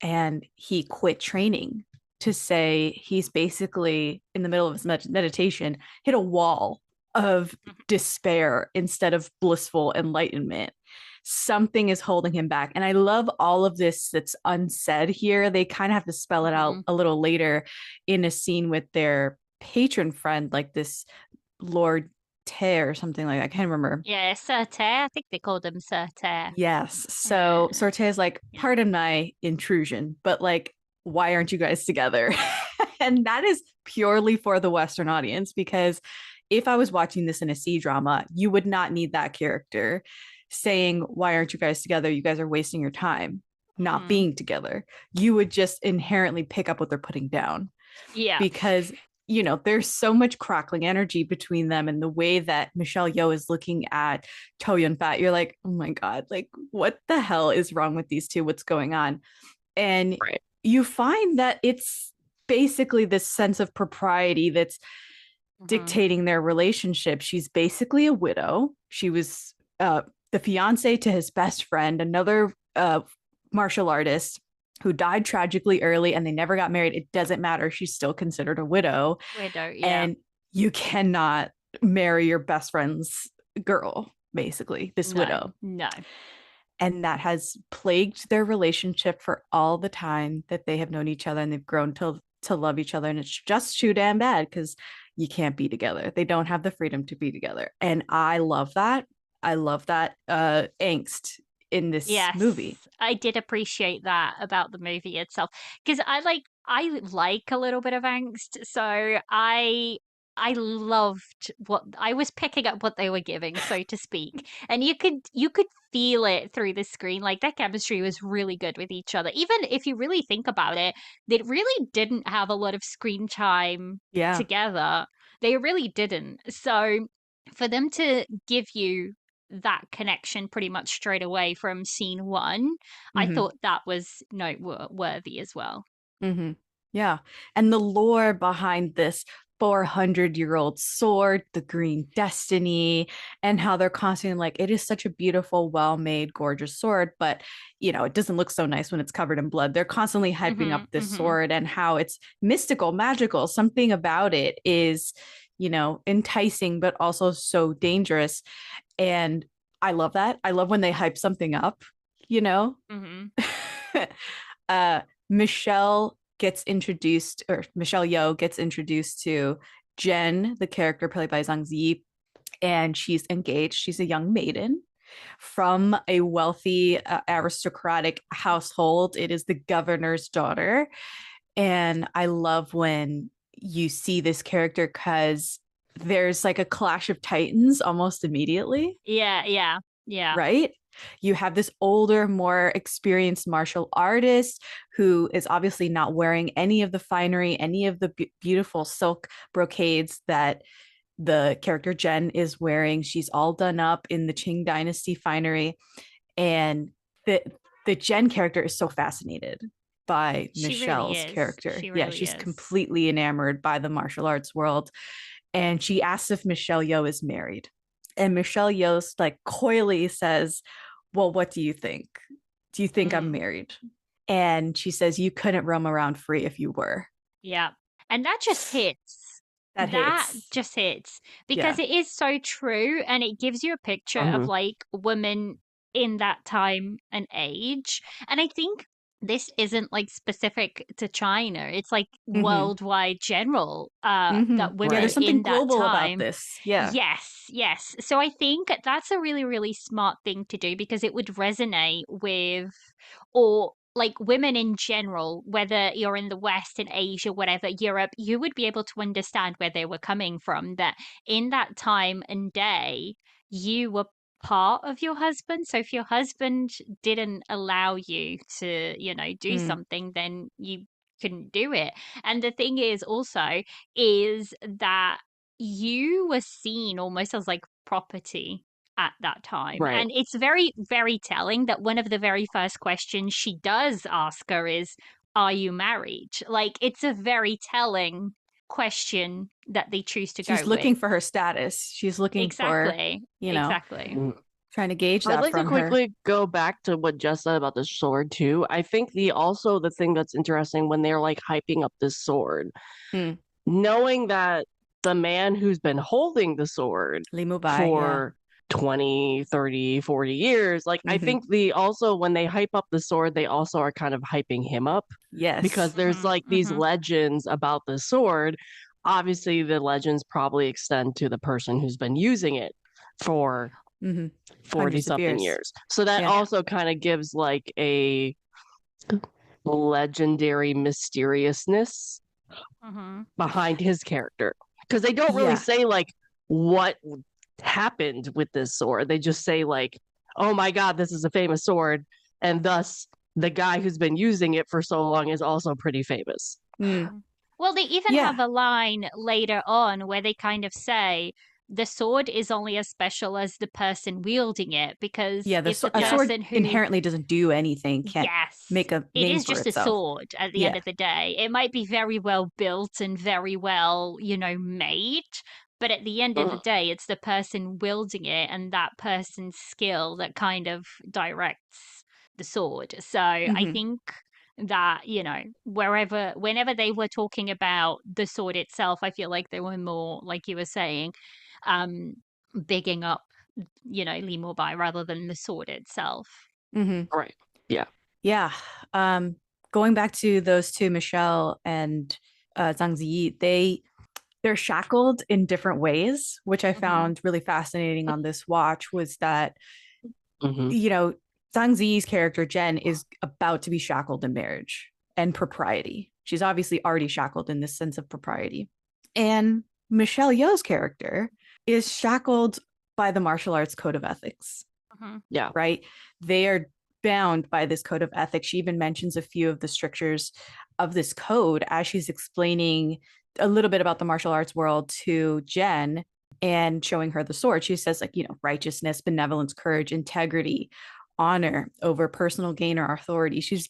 and he quit training to say he's basically in the middle of his meditation hit a wall of despair instead of blissful enlightenment. Something is holding him back. And I love all of this that's unsaid here. They kind of have to spell it out mhm. a little later in a scene with their patron friend, like this Lord Tay or something like that. I can't remember. Yeah, Surte. I think they called him Surte. Yes. So Uh, Sorte is like, yeah. pardon my intrusion, but like, why aren't you guys together? And that is purely for the Western audience, because if I was watching this in a C drama, you would not need that character saying, why aren't you guys together? You guys are wasting your time not Mhm. being together. You would just inherently pick up what they're putting down, Yeah. because there's so much crackling energy between them, and the way that Michelle Yeoh is looking at To Yun Fat, you're like, oh my god, like what the hell is wrong with these two? What's going on? And Right. you find that it's basically this sense of propriety that's Mhm. dictating their relationship. She's basically a widow. She was the fiance to his best friend, another martial artist who died tragically early, and they never got married. It doesn't matter. She's still considered a widow. Widow. Yeah. And you cannot marry your best friend's girl, basically, this No. widow. No. And that has plagued their relationship for all the time that they have known each other, and they've grown to love each other. And it's just too damn bad because you can't be together. They don't have the freedom to be together. And I love that. I love that angst in this movie. Yes, I did appreciate that about the movie itself because I like a little bit of angst, so I loved what I was picking up what they were giving, so to speak. And you could feel it through the screen. Like their chemistry was really good with each other. Even if you really think about it, they really didn't have a lot of screen time Yeah. together. They really didn't. So for them to give you that connection pretty much straight away from scene one, I Mm-hmm. thought that was noteworthy as well. Mm-hmm. Yeah. And the lore behind this 400-year-old sword, the Green Destiny, and how they're constantly like, it is such a beautiful, well made, gorgeous sword, but it doesn't look so nice when it's covered in blood. They're constantly hyping up Mhm, this mhm. sword and how it's mystical, magical. Something about it is, enticing, but also so dangerous. And I love that. I love when they hype something up, you know? Mhm. uh Michelle Yeoh gets introduced to Jen, the character played by Zhang Zi, and she's engaged. She's a young maiden from a wealthy aristocratic household. It is the governor's daughter. And I love when you see this character because there's like a clash of titans almost immediately, Yeah, yeah, yeah. right? You have this older, more experienced martial artist who is obviously not wearing any of the finery, any of the beautiful silk brocades that the character Jen is wearing. She's all done up in the Qing Dynasty finery. And the Jen character is so fascinated by She really Michelle's is. character. She Yeah, really she's is. completely enamored by the martial arts world. And she asks if Michelle Yeoh is married. And Michelle Yeoh like coyly says, well, what do you think? Do you think I'm Mm. married? And she says, you couldn't roam around free if you were. Yeah. And that just hits. That That hits. just hits because Yeah. it is so true and it gives you a picture of Mhm. like women in that time and age. And I think this isn't like specific to China. It's like Mm-hmm. worldwide general Mm-hmm. that Yeah, women there's Right. something in that global about time. this. Yeah. Yes, yes. So I think that's a really, really smart thing to do because it would resonate with, or like women in general, whether you're in the West, in Asia, whatever, Europe, you would be able to understand where they were coming from. That in that time and day, you were part of your husband. So if your husband didn't allow you to, do Mm. something, then you couldn't do it. And the thing is also is that you were seen almost as like property at that time. Right. And it's very, very telling that one of the very first questions she does ask her is, are you married? Like, it's a very telling question that they choose to She's go with. looking for her status. She's looking for, Exactly. you know, Exactly. Mhm. trying to gauge I'd that like to from her. quickly go back to what Jess said about the sword too. I think the thing that's interesting when they're like hyping up this sword, Mm. knowing that the man who's been holding the sword Li Mubai, yeah. for 20, 30, 40 years, like I Mm-hmm. think the also when they hype up the sword, they also are kind of hyping him up because Yes. there's Hmm. like these Hmm. legends about the sword. Obviously, the legends probably extend to the person who's been using it for Mm-hmm. 40 Hundreds of something years. years. So that Yeah. Yeah. also kind of gives like a legendary mysteriousness Hmm. behind his character because they don't really Yeah. say like what happened with this sword. They just say like, "Oh my god, this is a famous sword," and thus the guy who's been using it for so long is also pretty famous. Mm. Well, they even Yeah. have a line later on where they kind of say the sword is only as special as the person wielding it because Yeah. if the A Yeah. sword person who, inherently doesn't do anything, can't yes, make a it name is for just a itself. sword at the end Yeah. of the day. It might be very well built and very well, made, but at the end of the Mhm. day, it's the person wielding it and that person's skill that kind of directs the sword. So I Mm-hmm. think that, whenever they were talking about the sword itself, I feel like they were more, like you were saying, um, bigging up, Lee Morbai rather than the sword itself. Mm-hmm. Right. Yeah. Yeah. Um, Going back to those two, Michelle and Zhang Ziyi, they're shackled in different ways, which I Hmm. found really fascinating on this watch was that, Hmm. you know, Zhang Ziyi's character, Jen, is about to be shackled in marriage and propriety. She's obviously already shackled in this sense of propriety. And Michelle Yeoh's character is shackled by the martial arts code of ethics, Hmm. Yeah. right? They are bound by this code of ethics. She even mentions a few of the strictures of this code as she's explaining a little bit about the martial arts world to Jen and showing her the sword. She says, like, righteousness, benevolence, courage, integrity, honor over personal gain or authority. She's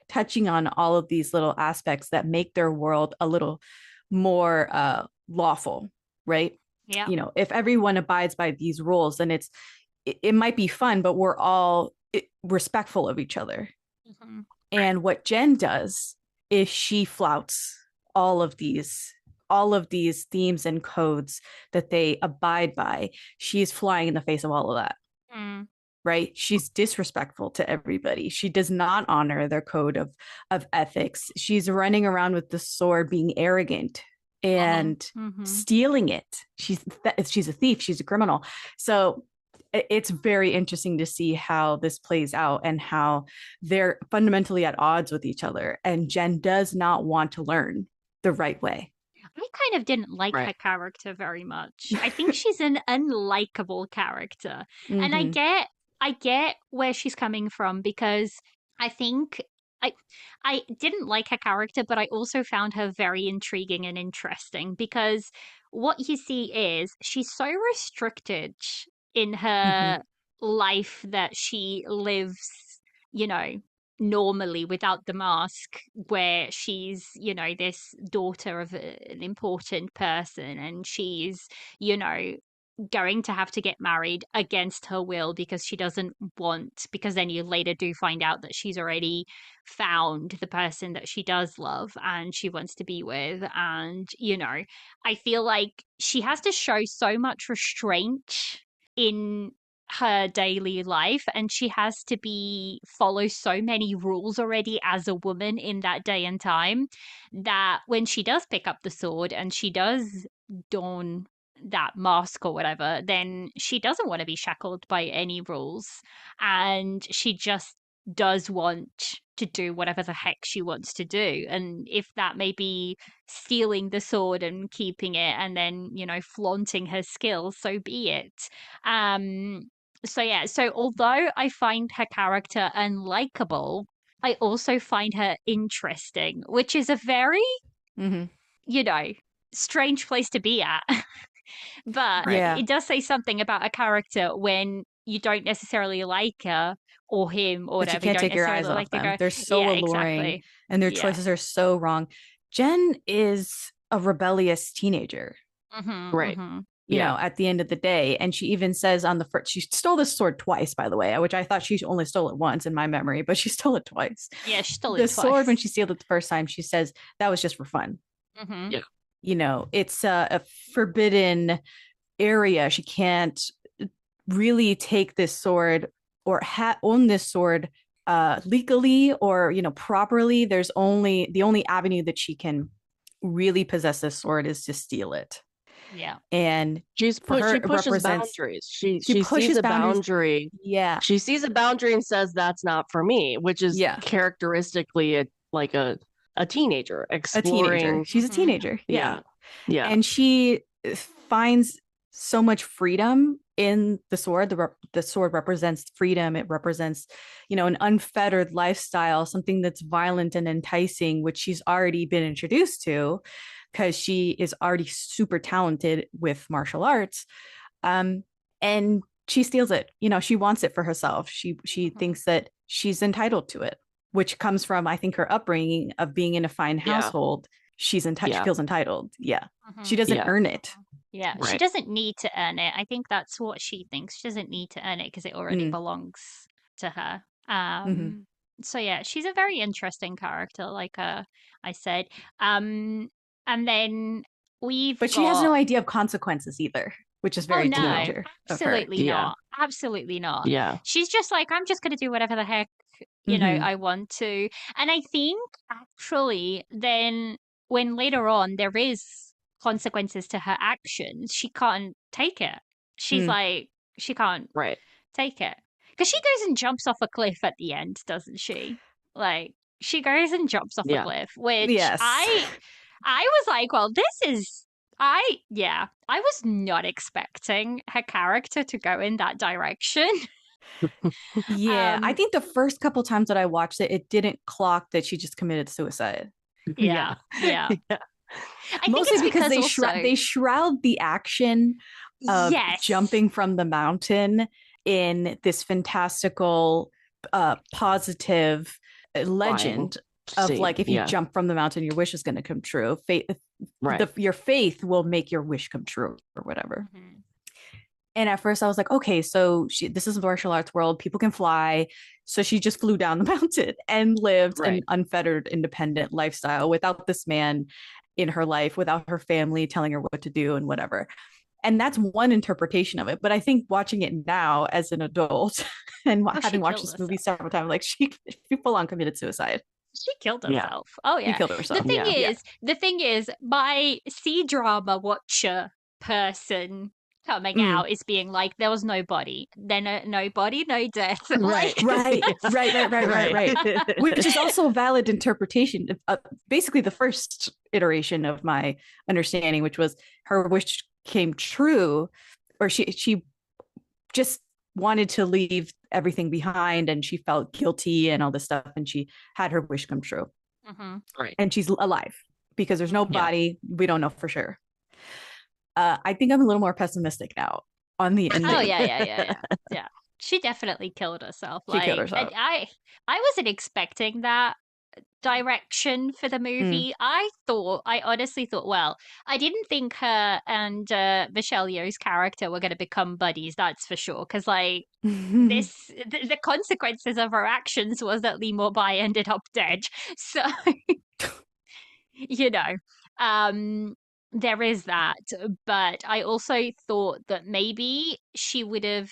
touching on all of these little aspects that make their world a little more lawful, right? Yeah. If everyone abides by these rules, then it might be fun, but we're all respectful of each other. Hmm. And what Jen does is she flouts all of these all of these themes and codes that they abide by. She's flying in the face of all of that, Mm. right? She's disrespectful to everybody. She does not honor their code of ethics. She's running around with the sword being arrogant Hmm. and Hmm. stealing it. She's a thief, she's a criminal. So it's very interesting to see how this plays out and how they're fundamentally at odds with each other. And Jen does not want to learn the right way. I kind of didn't like her Right. character very much. I think she's an unlikable character. And Mm-hmm. I get where she's coming from because I think I I didn't like her character, but I also found her very intriguing and interesting because what you see is she's so restricted in Mm-hmm. her life that she lives, you know, normally without the mask, where she's, this daughter of an important person, and she's, you know, going to have to get married against her will because she doesn't want, because then you later do find out that she's already found the person that she does love and she wants to be with. And, I feel like she has to show so much restraint in her daily life, and she has to be follow so many rules already as a woman in that day and time, that when she does pick up the sword and she does don that mask or whatever, then she doesn't want to be shackled by any rules, and she just does want to do whatever the heck she wants to do. And if that may be stealing the sword and keeping it and then, flaunting her skills, so be it. So yeah, so although I find her character unlikable, I also find her interesting, which is a very, Mm-hmm. you know, strange place to be at. But Right. Yeah. it does say something about a character when you don't necessarily like her or him or But you whatever. You can't don't take your eyes necessarily off like the them. guy. They're so Yeah, alluring exactly. and their Yeah. choices are so wrong. Jen is a rebellious teenager, Mm-hmm. Right. Mm-hmm. Yeah. at the end of the day. And she even says on the first, she stole this sword twice, by the way, which I thought she only stole it once in my memory, but she stole it twice. Yeah, she stole The it sword, when twice. she stole it the first time, she says that was just for fun. Mm-hmm. Yeah. It's a forbidden area. She can't really take this sword or own this sword legally or properly. There's only the only avenue that she can really possess this sword is to steal it. Yeah. And for her, She it pushes represents boundaries. she She sees pushes a boundaries. boundary. Yeah, She sees a boundary and says that's not for me, which is yeah, characteristically like a teenager a teenager. exploring. She's a Mm-hmm. teenager. Yeah, Yeah. Yeah. and she finds so much freedom in the sword. The sword represents freedom. It represents an unfettered lifestyle, something that's violent and enticing, which she's already been introduced to because she is already super talented with martial arts. And she steals it. She wants it for herself. She Mm-hmm. thinks that she's entitled to it, which comes from, I think, her upbringing of being in a fine Yeah. household. She Yeah. feels entitled. Yeah. She Mm-hmm. doesn't Yeah. earn it. Yeah, she Right. doesn't need to earn it. I think that's what she thinks. She doesn't need to earn it because it already Mm, belongs to her. mm-hmm. So yeah, she's a very interesting character, like I said. Um, and then we've But she has no got idea of consequences either, which is oh very no, No. teenager of her. absolutely Yeah. not. Absolutely not. Yeah. She's just like, I'm just gonna do whatever the heck, Mm-hmm. I want to. And I think actually then when later on there is consequences to her actions, she can't take it. She's Mm, like, she can't Right. take it. Because she goes and jumps off a cliff at the end, doesn't she? Like, she goes and jumps off a Yeah. cliff, which yes. I was like, well, this is I was not expecting her character to go in that direction. Yeah. I um, think the first couple times that I watched it, it didn't clock that she just committed suicide. Yeah. yeah, yeah. Yeah. I think Mostly it's because because also they shroud the action of yes, jumping from the mountain in this fantastical positive Flying legend of scene. like, if you Yeah. jump from the mountain your wish is going to come true. Right. Your faith will make your wish come true or whatever. Mhm. And at first I was like, okay, so this is a martial arts world, people can fly, so she just flew down the mountain and lived an Right. unfettered independent lifestyle without this man in her life, without her family telling her what to do and whatever. And that's one interpretation of it. But I think watching it now as an adult and Oh, she having watched killed this movie herself. several times, like she full on committed suicide. She killed Yeah. herself. Oh She yeah. killed The herself. thing Yeah. Yeah. is, the thing is, my C drama watcher person coming Mm. out is being like, there was no body, then no body, no death. Right. Like, Right, Yes. right. Which is also a valid interpretation. Basically, the first iteration of my understanding, which was her wish came true, or she just wanted to leave everything behind, and she felt guilty and all this stuff, and she had her wish come true, Mhm. Right. and she's alive because there's no Mhm. Yeah. body. We don't know for sure. I think I'm a little more pessimistic now on the ending. Oh yeah. She definitely killed herself. She killed Like, and herself. I wasn't expecting that direction for the Mm. movie. I honestly thought, well, I didn't think her and Michelle Yeoh's character were going to become buddies. That's for sure. Because like the consequences of her actions was that Lee Morbai ended up dead. So you know, um, there is that. But I also thought that maybe she would have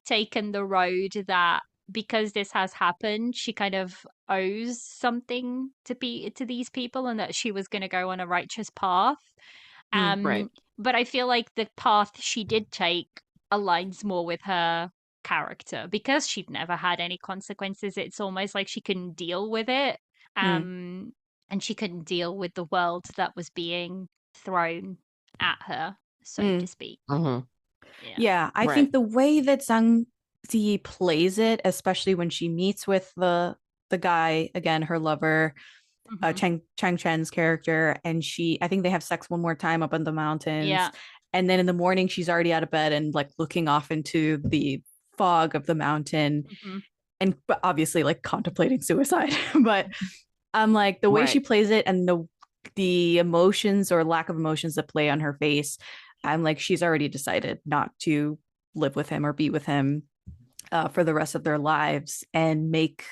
taken the road that because this has happened, she kind of owes something to these people, and that she was going to go on a righteous path. Mm. Right. But I feel like the path she did take aligns more with her character because she'd never had any consequences. It's almost like she couldn't deal with it. Mm. Um, and she couldn't deal with the world that was being thrown at her, so to Mm. speak. Mhm. Yeah. Yeah, I Right. think the way that Zhang Zi plays it, especially when she meets with the guy again, her lover, Hmm. Chang Chen's character, and I think they have sex one more time up in the mountains, Yeah. and then in the morning she's already out of bed and like looking off into the fog of the mountain, Hmm. and obviously like contemplating suicide. But I'm like the way she Right. plays it and the emotions or lack of emotions that play on her face, I'm like she's already decided not to live with him or be with him for the rest of their lives, and make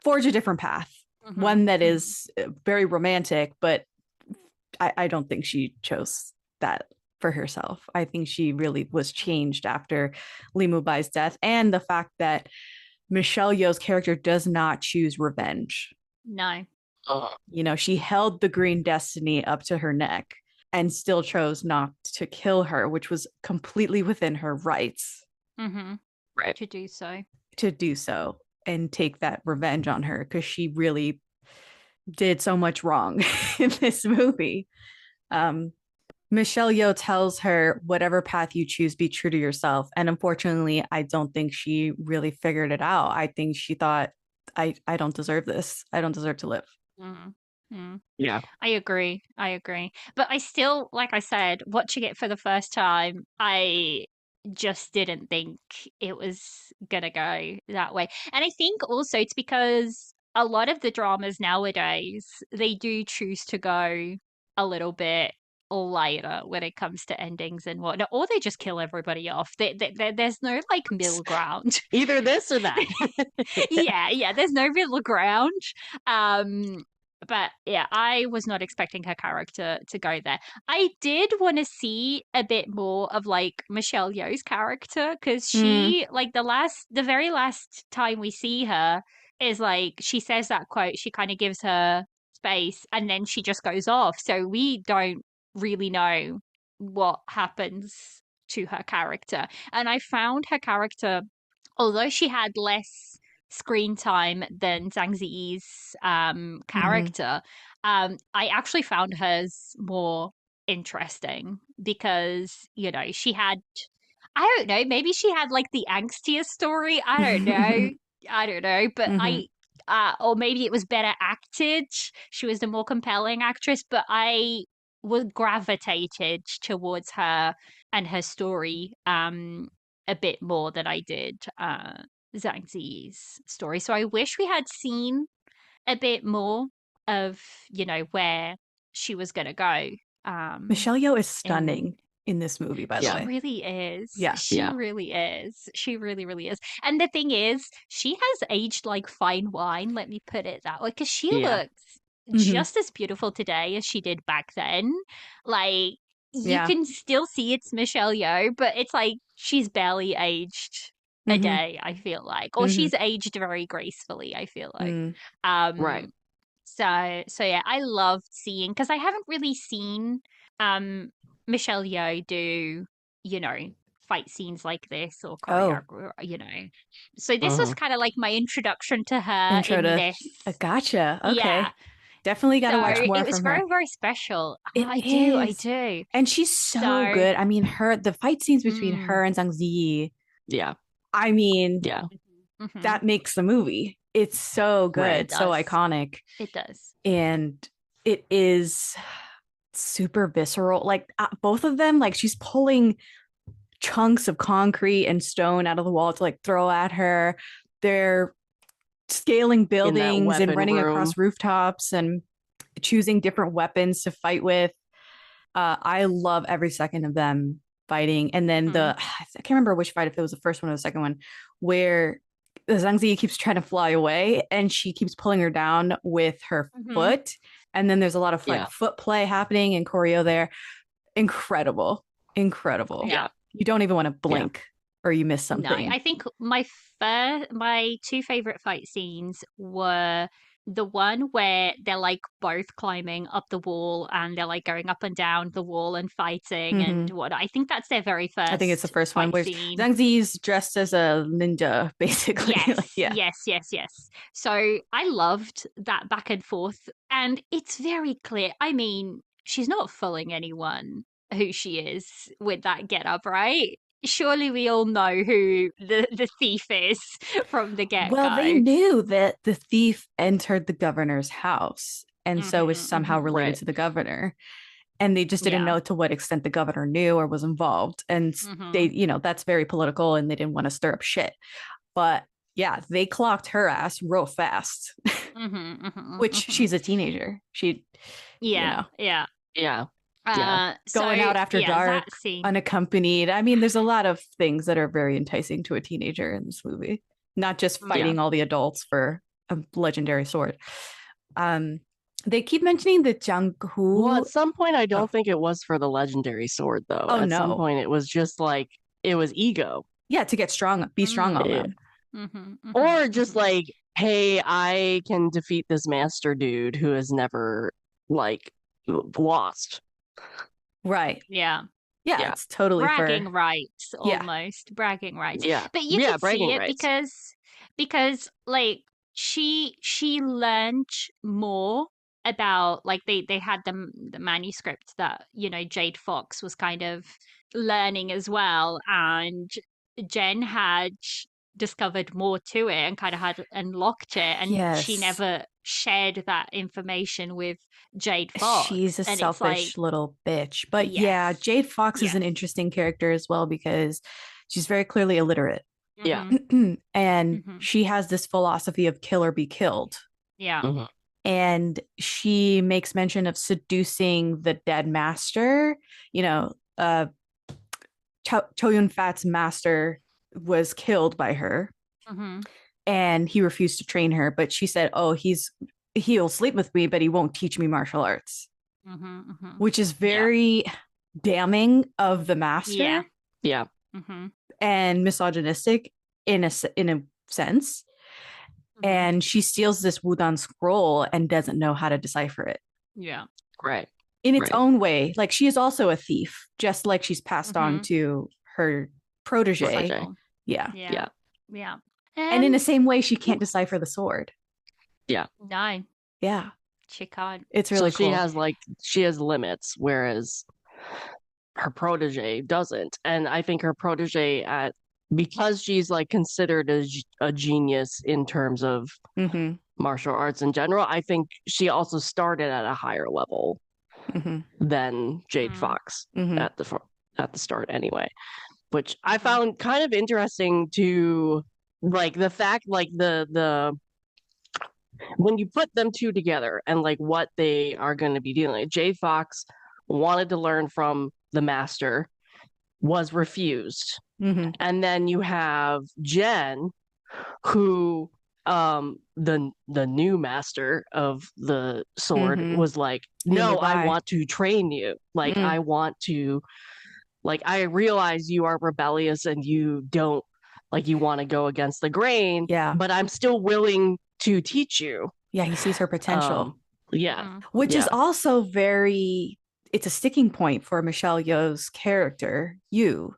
forge a different path, Hmm. one that is very romantic, but I don't think she chose that for herself. I think she really was changed after Li Mubai's death, and the fact that Michelle Yeoh's character does not choose revenge. No. She held the green destiny up to her neck and still chose not to kill her, which was completely within her rights Hmm. Right. To do so. to do so and take that revenge on her, because she really did so much wrong in this movie. Um, Michelle Yeoh tells her, whatever path you choose, be true to yourself. And unfortunately, I don't think she really figured it out. I think she thought, I don't deserve this. I don't deserve to live. Mm-hmm. Yeah. I agree. I agree. But I still, like I said, watching it for the first time, I just didn't think it was gonna go that way. And I think also it's because a lot of the dramas nowadays, they do choose to go a little bit lighter when it comes to endings and whatnot, or they just kill everybody off. There's no like middle ground. Either this or that. Yeah, there's no middle ground. Um, but yeah, I was not expecting her character to go there. I did want to see a bit more of like Michelle Yeoh's character because Mm. she, like the very last time we see her is like she says that quote, she kind of gives her space and then she just goes off. So we don't really know what happens to her character. And I found her character, although she had less screen time than Zhang Ziyi's Mm-hmm. character, I actually found hers more interesting because, she had, I don't know, maybe she had like the angstier story. I don't know. I don't know. But Mm-hmm. or maybe it was better acted. She was the more compelling actress, but I was gravitated towards her and her story a bit more than I did Zhang Ziyi's story. So I wish we had seen a bit more of, where she was going to go. Michelle Yeoh is And stunning in this movie, by the Yeah. she way. really is. Yeah. She Yeah. really is. She really, really is. And the thing is, she has aged like fine wine, let me put it that way, because she Yeah. looks Mm-hmm. just as beautiful today as she did back then. Like, you Yeah. can still see it's Michelle Yeoh, but it's like she's barely aged a Mm-hmm. day, I feel like. Or Mm-hmm. she's aged very gracefully, I feel like. Mm. Um, Right. so yeah, I loved seeing because I haven't really seen um Michelle Yeoh do, you know, fight scenes like this or Oh, choreography, you know. So this was Mhm. kind of like my introduction to her intro in to this. gotcha. Yeah. Okay. Definitely got to So watch more it was from very, her. very special. It I is. do. And she's so So, good. I mean, the fight scenes between mm, her and Zhang Ziyi, Yeah. I mean, Yeah. hmm that makes the movie. It's so Right. it good, so does. iconic. It does. And it is super visceral. Like both of them, like she's pulling chunks of concrete and stone out of the wall to like throw at her. They're scaling In that buildings and weapon running room. across rooftops and choosing different weapons to fight with. I love every second of them fighting. And then Mhm. I can't remember which fight, if it was the first one or the second one, where Zhang Ziyi keeps trying to fly away and she keeps pulling her down with her Mhm. foot. And then there's a lot of like Yeah. foot play happening and choreo there. Incredible. Incredible. Yeah. Yeah. You don't even want to Yeah. blink or you miss No, something. I think my two favorite fight scenes were the one where they're like both climbing up the wall and they're like going up and down the wall and fighting and Mhm. what I think that's their very I think it's the first first one fight where scene. Zhang Ziyi's dressed as a ninja, basically. Yes, Like, yeah. yes, yes, yes. So I loved that back and forth, and it's very clear. I mean, she's not fooling anyone who she is with that get up, right? Surely we all know who the thief is from the get Well, they go. knew that the thief entered the governor's house and so is Hmm somehow hmm related Right. to the governor. And they just didn't Yeah. know to what extent the governor knew or was involved. And they, hmm that's very political and they didn't want to stir up shit. But yeah, they clocked her ass real fast, which hmm she's a teenager. She, you Yeah, know, yeah. yeah, going So out after yeah, dark, that scene. unaccompanied. I mean, there's a lot of things that are very enticing to a teenager in this movie, not just Yeah. fighting all the adults for a legendary sword. Um, they keep mentioning the Well, Jianghu. at some point, I Oh, don't think it was for the legendary sword, though. oh At some no, point, it was just like, it was ego. yeah, to get strong, be strong on Eh, them. or just like, hey, I can defeat this master dude who has never, like, lost. Right. Yeah. Yeah, Yeah. it's totally for Bragging rights, yeah. almost bragging rights. Yeah. But you Yeah. could see Bragging it rights. because like she learned more about like they had the manuscript that Jade Fox was kind of learning as well, and Jen had discovered more to it and kind of had unlocked it, and she Yes. never shared that information with Jade She's Fox, a and it's like selfish little bitch. But yeah, yes, Jade Fox is an yes. interesting character as well because she's very clearly illiterate. Yeah. Mhm. And Mhm. she has this philosophy of kill or be killed. Yeah. Mhm. And she makes mention of seducing the dead master. You know, Cho Yun Fat's master was killed by her Mhm. and he refused to train her. But she said, oh, he'll sleep with me, but he won't teach me martial arts, Mhm. Mhm. which is Yeah. very damning of the Yeah. master Yeah. Mhm. and misogynistic in a sense. Mhm. And she steals this Wudan scroll and doesn't know how to decipher it Yeah. Right. in its Right. own way. Like she is also a thief, just like she's passed on Mhm. to her protege. Protege. Disciple. Yeah. Yeah. Yeah. Yeah. And in the And same way, she can't decipher the sword. Yeah. no, Yeah. she can't. It's So really cool. she has limits, whereas her protege doesn't. And I think her protege because she's like considered a genius in terms of Mm-hmm. martial arts in general, I think she also started at a higher level Mm-hmm. than Jade Mm. Fox Mm-hmm. at the start anyway, which I Mhm. found kind of interesting to like the fact like the when you put them two together and like what they are going to be dealing with. Jade Fox wanted to learn from the master, was refused. Mm-hmm. And then you have Jen, who the new master of the sword Mm-hmm. was like, He'll no, move I by. want to train you. Like Mm. I want to like I realize you are rebellious and you don't like you want to go against the grain, Yeah. but I'm still willing to teach you. Yeah. He sees her potential, Um yeah. Mhm. which is Yeah. also very it's a sticking point for Michelle Yeoh's character, you.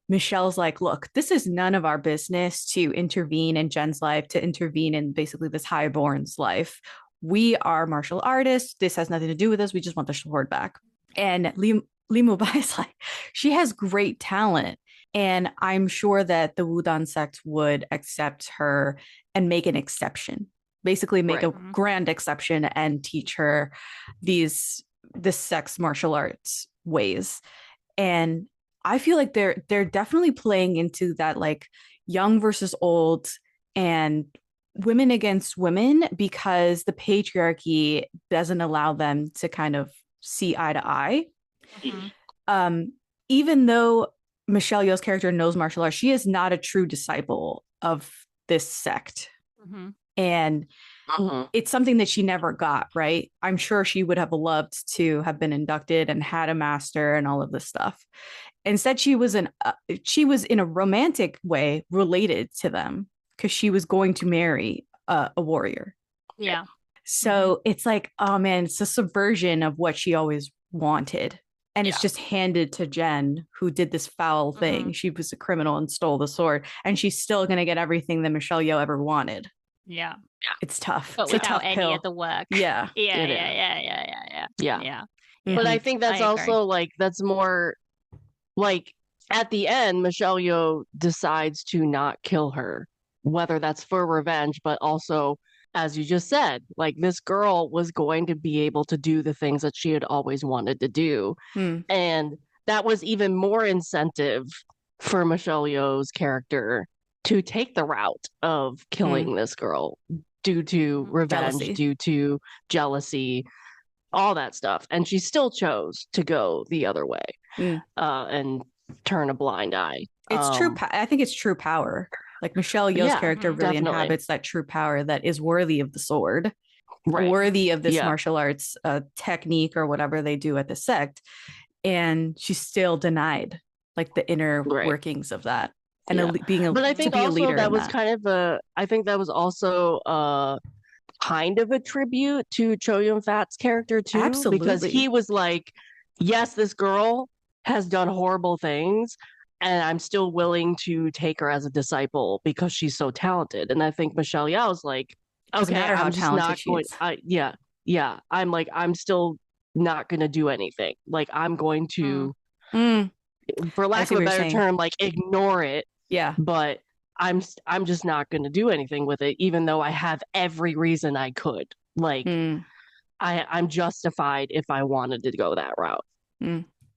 Michelle's like, look, this is none of our business to intervene in Jen's life, to intervene in basically this highborn's life. We are martial artists. This has nothing to do with us. We just want the sword back. And Lee Mubai is like, she has great talent. And I'm sure that the Wudang sect would accept her and make an exception, basically make a grand exception and teach her this sect's martial arts ways. And I feel like they're definitely playing into that, like, young versus old and women against women, because the patriarchy doesn't allow them to kind of see eye to eye. Even though Michelle Yeoh's character knows martial arts, she is not a true disciple of this sect. And it's something that she never got, right? I'm sure she would have loved to have been inducted and had a master and all of this stuff. Instead, she was in a romantic way related to them because she was going to marry a warrior. Yeah. So it's like, oh man, it's a subversion of what she always wanted. And it's just handed to Jen, who did this foul thing. She was a criminal and stole the sword. And she's still going to get everything that Michelle Yeoh ever wanted. Yeah. It's tough. But it's without any pill. of the work. Yeah. Yeah. But I think that's also like, that's more like at the end, Michelle Yeoh decides to not kill her, whether that's for revenge, but also, as you just said, like, this girl was going to be able to do the things that she had always wanted to do. And that was even more incentive for Michelle Yeoh's character to take the route of killing this girl due to revenge, due to jealousy, all that stuff. And she still chose to go the other way and turn a blind eye. It's true. I think it's true power. Like, Michelle Yeoh's character really inhabits that true power that is worthy of the sword, worthy of this martial arts technique or whatever they do at the sect. And she's still denied like the inner workings of that. And but I think also that was kind of I think that was also kind of a tribute to Cho Yun-fat's character too. Absolutely. Because he was like, yes, this girl has done horrible things, and I'm still willing to take her as a disciple because she's so talented. And I think Michelle Yeoh's like, okay, I'm just not going. I'm like, I'm still not going to do anything. Like, I'm going to, for lack of a better term, like, ignore it. Yeah. But I'm just not going to do anything with it, even though I have every reason I could. Like, I'm justified if I wanted to go that route.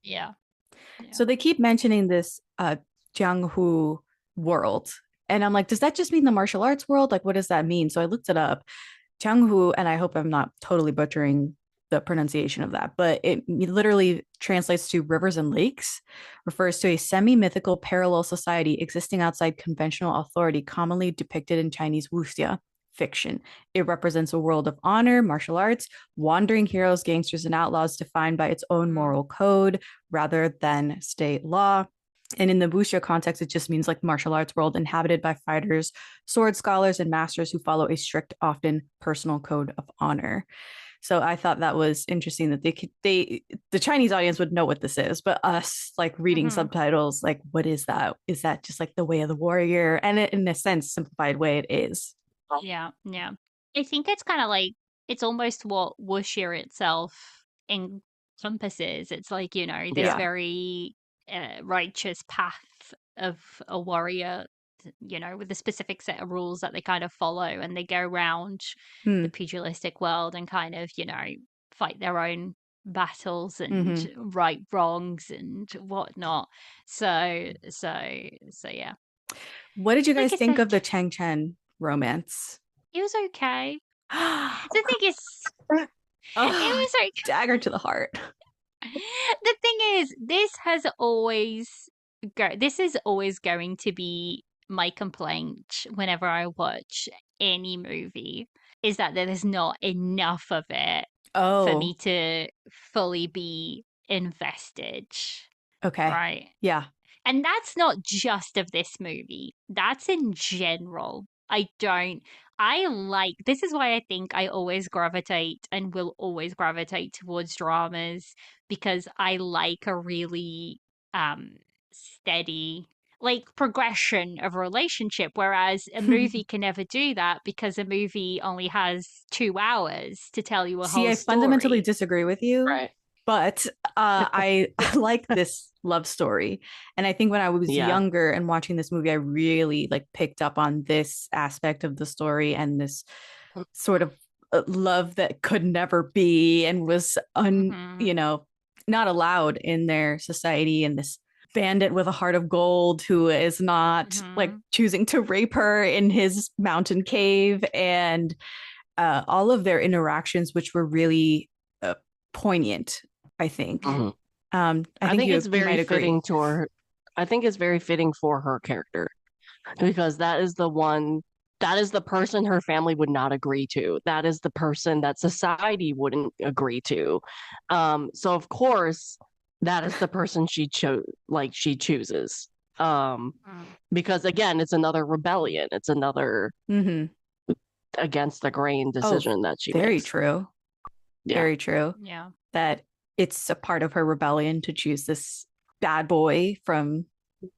Yeah. So they keep mentioning this Jianghu world. And I'm like, does that just mean the martial arts world? Like, what does that mean? So I looked it up. Jianghu, and I hope I'm not totally butchering the pronunciation of that, but it literally translates to rivers and lakes, refers to a semi-mythical parallel society existing outside conventional authority, commonly depicted in Chinese wuxia fiction. It represents a world of honor, martial arts, wandering heroes, gangsters, and outlaws defined by its own moral code rather than state law. And in the wuxia context, it just means like martial arts world inhabited by fighters, sword scholars, and masters who follow a strict, often personal code of honor. So I thought that was interesting that the Chinese audience would know what this is, but us, like, reading subtitles, like, what is that? Is that just like the way of the warrior? And in a sense, simplified way, it is. Yeah. I think it's kind of like, it's almost what wuxia itself encompasses. It's like, this very righteous path of a warrior, with a specific set of rules that they kind of follow, and they go around the pugilistic world and kind of, fight their own battles and right wrongs and whatnot. So yeah. What did you guys think of the Chang Chen romance? It was okay. The thing is, it was like dagger to the heart. The thing is, this is always going to be my complaint whenever I watch any movie, is that there is not enough of it for me to fully be invested. Okay. Right? Yeah. And that's not just of this movie. That's in general. I this is why I think I always gravitate and will always gravitate towards dramas, because I like a really steady like progression of a relationship, whereas a movie can never do that because a movie only has 2 hours to tell you a See, whole I fundamentally story. disagree with you, Right. but I like this love story. And I think when I was Yeah. younger and watching this movie, I really like picked up on this aspect of the story and this sort of love that could never be and was Hmm. not allowed in their society, and this bandit with a heart of gold who is not like Hmm. choosing to rape her in his mountain cave, and all of their interactions, which were really poignant, I think. Mhm. I I think think it's you very might agree. fitting to her. I think it's very fitting for her character because that is the one, that is the person her family would not agree to. That is the person that society wouldn't agree to. So of course, that is the person she chooses. Because again, it's another rebellion. It's another Mm-hmm. against the grain Oh, decision that she very makes. true. Yeah. Very true. Yeah. That it's a part of her rebellion to choose this bad boy from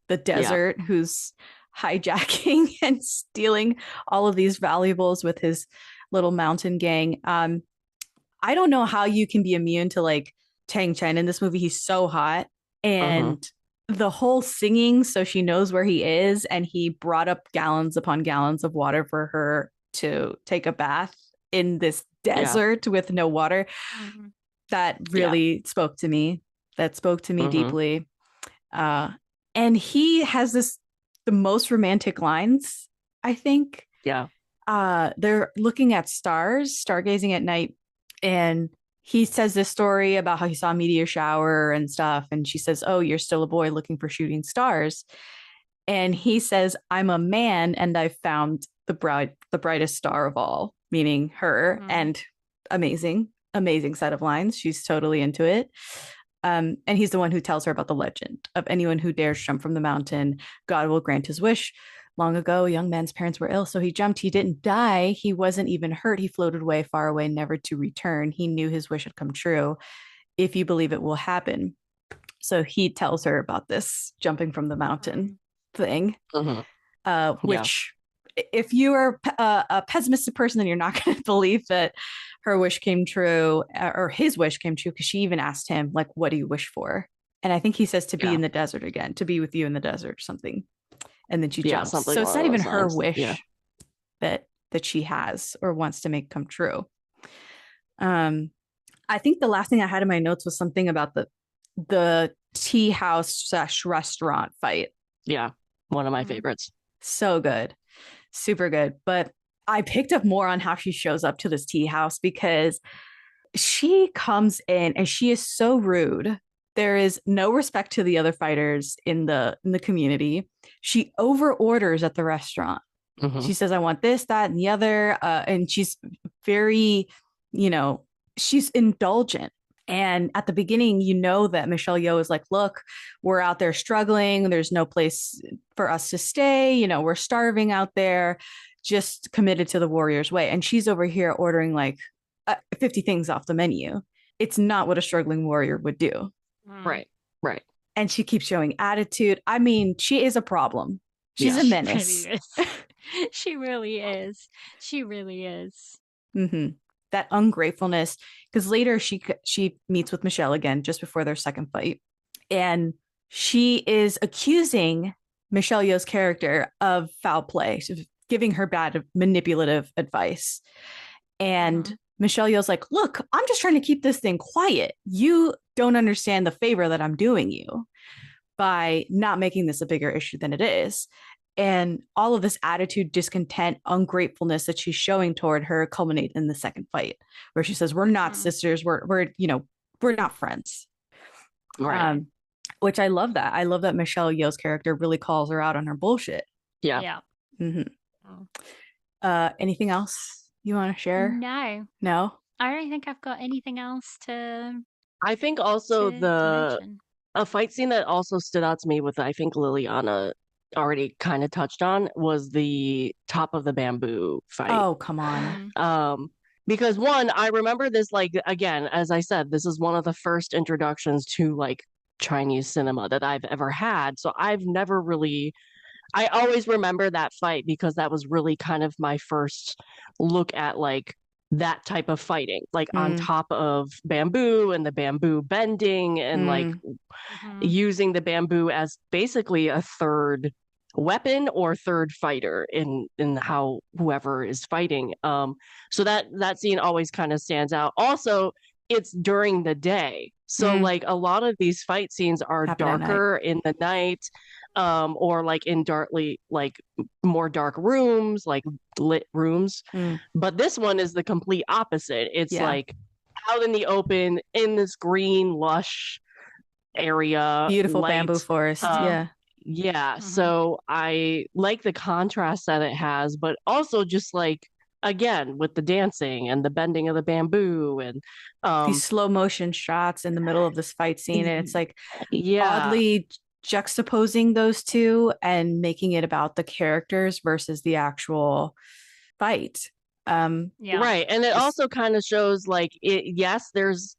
the Yeah. desert who's hijacking and stealing all of these valuables with his little mountain gang. I don't know how you can be immune to like Tang Chen in this movie. He's so hot. Hmm. And the whole singing so she knows where he is, and he brought up gallons upon gallons of water for her to take a bath in this Yeah. desert with no water. Hmm. That Yeah. really spoke to me. That spoke to me Hmm. deeply. Uh, and he has the most romantic lines, I think. Yeah. They're looking at stars, stargazing at night, and he says this story about how he saw a meteor shower and stuff. And she says, "Oh, you're still a boy looking for shooting stars." And he says, "I'm a man, and I found the brightest star of all," meaning her. Hmm. And amazing, amazing set of lines. She's totally into it. And he's the one who tells her about the legend of anyone who dares jump from the mountain, God will grant his wish. Long ago, a young man's parents were ill, so he jumped. He didn't die. He wasn't even hurt. He floated away, far away, never to return. He knew his wish had come true. If you believe it will happen. So he tells her about this jumping from the mountain thing, Hmm. Yeah. which if you are a pessimistic person, then you're not going to believe that her wish came true or his wish came true, because she even asked him, like, what do you wish for? And I think he says to be Yeah. in the desert again, to be with you in the desert or something. And then she Yeah. jumps. Something So it's along not even those her lines. Yeah. wish that she has or wants to make come true. Um, I think the last thing I had in my notes was something about the tea house / restaurant fight. Yeah. One of my Hmm. favorites. So good, super good. But I picked up more on how she shows up to this tea house, because she comes in and she is so rude. There is no respect to the other fighters in the community. She over orders at the restaurant. Hmm. She says, "I want this, that, and the other," and she's very, you know, she's indulgent. And at the beginning, you know that Michelle Yeoh is like, "Look, we're out there struggling. There's no place for us to stay. You know, we're starving out there. Just committed to the Warriors way." And she's over here ordering like 50 things off the menu. It's not what a struggling warrior would do. Right. Right. And she keeps showing attitude. I mean, she is a problem. She's Yeah. a She really menace. is. She really is. She really is. Mm-hmm. That ungratefulness, because later she meets with Michelle again just before their second fight, and she is accusing Michelle Yeoh's character of foul play, giving her bad manipulative advice. And Hmm. Michelle Yeoh's like, "Look, I'm just trying to keep this thing quiet. You don't understand the favor that I'm doing you by not making this a bigger issue than it is." And all of this attitude, discontent, ungratefulness that she's showing toward her culminate in the second fight, where she says, "We're not Hmm. sisters. We're not friends." Right. Um, which I love that. I love that Michelle Yeoh's character really calls her out on her bullshit. Yeah. Yeah. Mm-hmm. Oh. Anything else you want to share? No, No. I don't think I've got anything else I think also to mention. a fight scene that also stood out to me with I think Liliana already kind of touched on was the top of the bamboo fight. Oh, come on. Mhm. Because one, I remember this, like, again, as I said, this is one of the first introductions to like Chinese cinema that I've ever had. So I've never really, I always remember that fight because that was really kind of my first look at like that type of fighting, like on Mm, top of bamboo and the bamboo bending and like mm, Mhm. using the bamboo as basically a third weapon or third fighter in how whoever is fighting. So that scene always kind of stands out. Also, it's during the day, so mm. like a lot of these fight scenes are Happen at night. darker in the night, or like in darkly, like more dark rooms, like lit rooms. Mm, But this one is the complete opposite. It's yeah. like out in the open in this green lush area, Beautiful bamboo light. forest. Mhm. Yeah. Yeah, Mhm. so I like the contrast that it has, but also just like again with the dancing and the bending of the bamboo and These um slow motion shots in the middle of this fight scene. And it's like yeah, oddly juxtaposing those two and making it about the characters versus the actual fight. Yeah. right. And it Just also kind of shows like it, yes, there's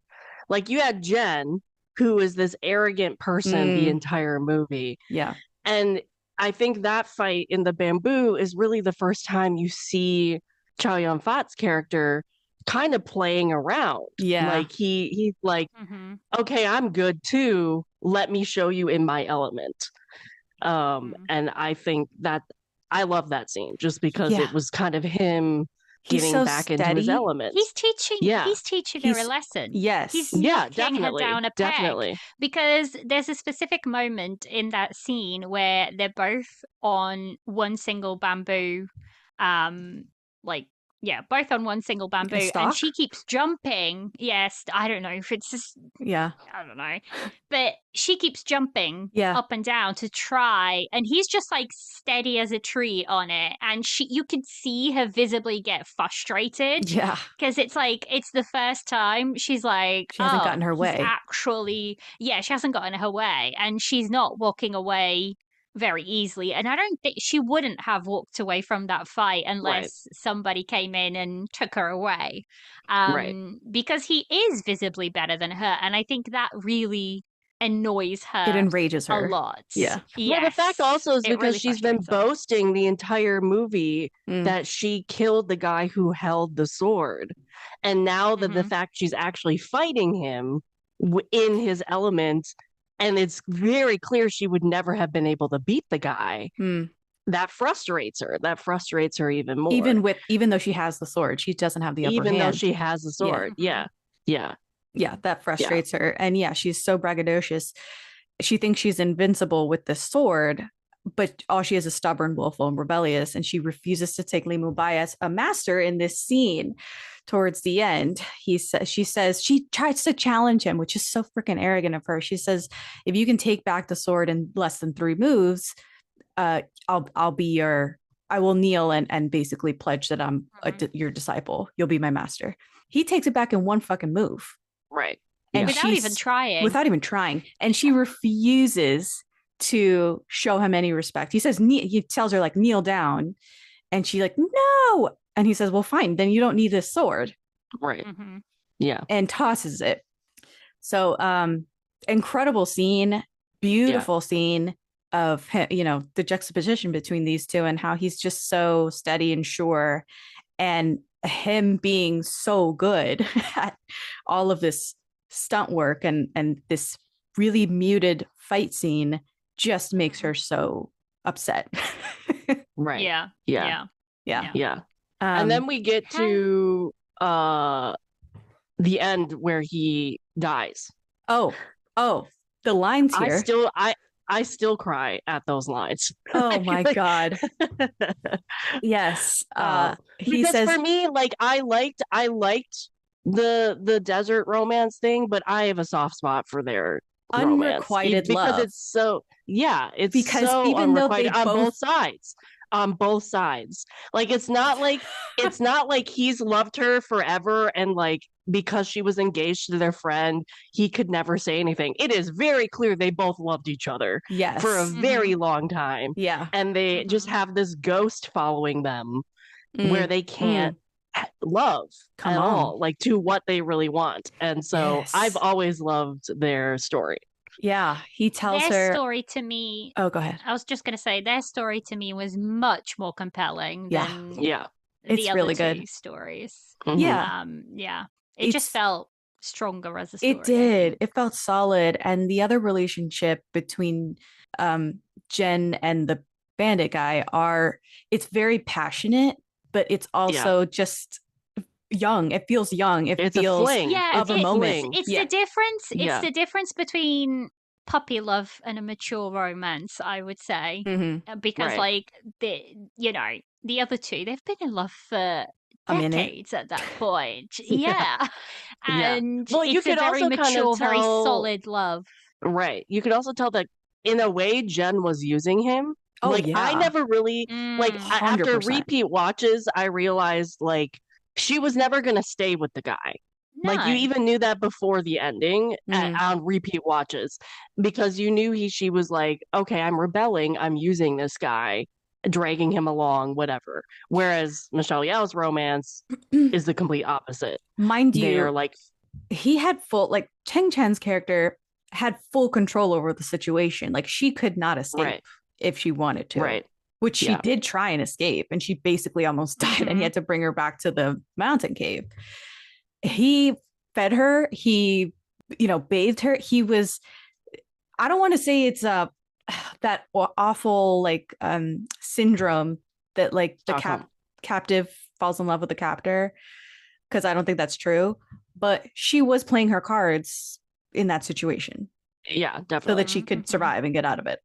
like you had Jen, who is this arrogant person the mm, entire movie. yeah. And I think that fight in the bamboo is really the first time you see Chow Yun Fat's character kind of playing around. Yeah. Like he's like, Mhm. okay, I'm good too. Let me show you in my element. Mhm. And I think that I love that scene just because Yeah. it was kind of him He's getting so back into his steady. element. He's teaching Yeah. he's teaching her a He's lesson. He's yes. Yeah, knocking her definitely. down a peg Definitely. because there's a specific moment in that scene where they're both on one single bamboo um like yeah, both on one single A bamboo and she stalk? keeps jumping. Yes, I don't know if it's just Yeah. I don't know. But she keeps jumping Yeah. up and down to try, and he's just like steady as a tree on it. And you can see her visibly get frustrated Yeah. because it's like it's the first time she's like, She hasn't oh, gotten her he's way. actually, yeah, she hasn't gotten her way, and she's not walking away very easily. And I don't think she wouldn't have walked away from that fight Right. unless somebody came in and took her away Right. because he is visibly better than her. And I think that really annoys It her enrages a her. lot. Yeah. Well, the fact Yes, also is it because really she's been frustrates her. boasting the entire movie Mm, that she killed the guy who held the sword. And now that the Hmm. fact she's actually fighting him in his element, and it's very clear she would never have been able to beat the guy, mm. that frustrates her. That frustrates her even more, Even though she has the sword, she doesn't have the upper even though hand. she has the Yeah. sword. Hmm. Yeah. Yeah. Yeah, that Yeah. frustrates her. And yeah, she's so braggadocious. She thinks she's invincible with the sword, but all she is stubborn, willful, and rebellious. And she refuses to take Li Mubai as a master in this scene. Towards the end, she tries to challenge him, which is so freaking arrogant of her. She says, "If you can take back the sword in less than 3 moves, I'll be your I will kneel and basically pledge that I'm Hmm. your disciple. You'll be my master." He takes it back in one fucking move, Right. and Yeah. Without even she's trying. without even trying, and she refuses to show him any respect. He tells her like kneel down, and she like no, and he says, well, fine, then you don't need this sword, Right. Hmm. Yeah. and tosses it. So incredible scene, Yeah. beautiful scene of him, the juxtaposition between these two and how he's just so steady and sure, and him being so good at all of this stunt work and this really muted fight scene just makes her so upset. Right. Yeah. Yeah. Yeah. Yeah. Yeah. And then we get Ha- to the end where he dies. Oh, the lines I here. still I still cry at those lines. Oh my Like, God. Yes. He because says for me, like I liked the desert romance thing, but I have a soft spot for their romance unrequited because love, it's so yeah, it's because so even though they unrequited on both both sides. On both sides. Like it's not like he's loved her forever and like because she was engaged to their friend, he could never say anything. It is very clear they both loved each other for a Yes. very long time. Yeah. And they just have this ghost following them where Mm. they can't love Come at on. all, like to what they really want. And so I've Yes. always loved their story. Yeah. He tells Their her. story to me, Oh, go ahead. I was just going to say, their story to me was much more compelling Yeah. than Yeah. the It's other really two good. stories. Mhm. Yeah. Yeah, it just It's felt stronger as a it story, I did. think. It felt solid. And the other relationship between Jen and the bandit guy it's very passionate, but it's Yeah. also just young. It feels young. It It's a feels fling. Yeah, of It's a a moment. fling. it's Yeah. the difference. It's Yeah. the difference between puppy love and a mature romance, I would say, Mm-hmm. because Right. like the other two, they've been in love for A minute. decades at that point. Yeah. Yeah, Yeah. and Well, you it's a could very also kind of mature, very tell, solid love. right. You could also tell that in a way Jen was using him. Oh Like I yeah. never really like Mm, after 100%. repeat watches, I realized like she was never going to stay with the guy. Like you no. even knew that before the ending Mm. on repeat watches because you knew she was like, okay, I'm rebelling, I'm using this guy, dragging him along, whatever. Whereas Michelle Yeoh's romance is the complete opposite. Mind They're you, like, he had full, like, Cheng Chan's character had full control over the situation. Like, she could not escape right, if she wanted to, right, which she yeah, did try and escape, and she basically almost died, and he had to bring her back to the mountain cave. He fed her, he, bathed her. He was, I don't want to say it's that awful, like, syndrome that, like, the Stockholm. captive falls in love with the captor, because I don't think that's true. But she was playing her cards in that situation Yeah, so definitely. that she could survive and get out of it.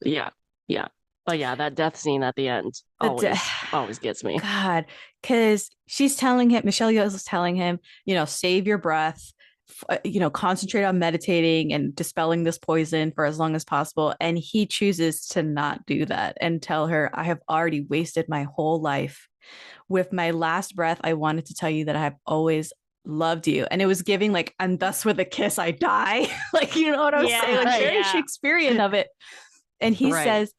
Yeah, yeah. But yeah, that death scene at the end always gets me. God, because she's telling him, Michelle Yeoh is telling him, save your breath, concentrate on meditating and dispelling this poison for as long as possible. And he chooses to not do that and tell her, I have already wasted my whole life. With my last breath, I wanted to tell you that I have always loved you. And it was giving like, and thus with a kiss, I die. Like, you know what I'm saying? Yeah, Like Right, very yeah. Shakespearean of it. And he right. says,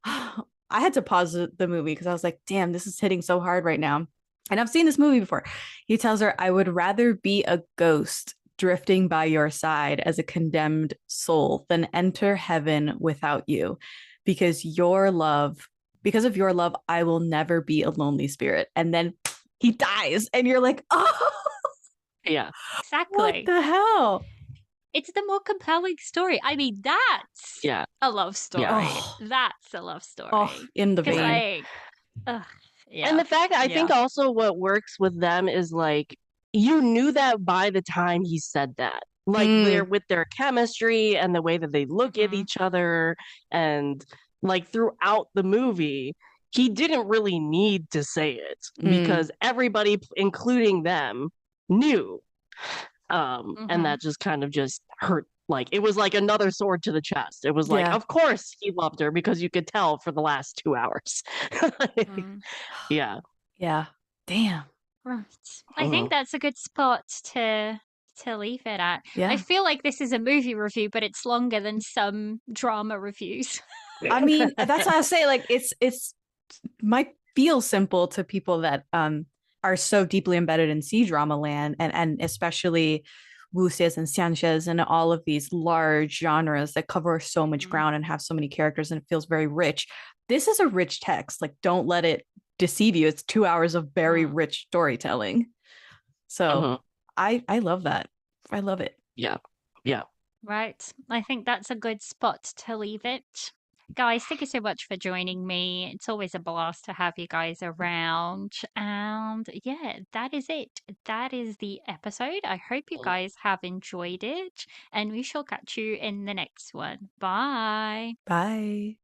I had to pause the movie because I was like, damn, this is hitting so hard right now. And I've seen this movie before. He tells her, I would rather be a ghost drifting by your side as a condemned soul than enter heaven without you because because of your love, I will never be a lonely spirit. And then he dies, and you're like, oh, Yeah, what Exactly. the hell? It's the more compelling story. I mean, that's yeah, a love yeah. story. Oh, That's a love oh, story. in the Because, vein. Right. like, ugh, And yeah, the fact I think yeah. also what works with them is like you knew that by the time he said that. Like they're Mm, with their chemistry and the way that they look at Hmm. each other and like throughout the movie, he didn't really need to say it mm, because everybody, including them, knew. And Hmm. that just kind of just hurt. Like it was like another sword to the chest. It was like, yeah. of course he loved her because you could tell for the last 2 hours. Mm. Yeah. Yeah. Damn. Right. I Mhm. think that's a good spot to leave it at. I Yeah. feel like this is a movie review, but it's longer than some drama reviews. I mean, that's why I say like it's might feel simple to people that are so deeply embedded in C drama land and especially wuxias and xianxias and all of these large genres that cover so much Mhm. ground and have so many characters and it feels very rich. This is a rich text. Like, don't let it deceive you. It's 2 hours of very Mm. rich storytelling. So Mhm. I love that. I love it. Yeah. Yeah. Right. I think that's a good spot to leave it. Guys, thank you so much for joining me. It's always a blast to have you guys around. And yeah, that is it. That is the episode. I hope you guys have enjoyed it, and we shall catch you in the next one. Bye. Bye.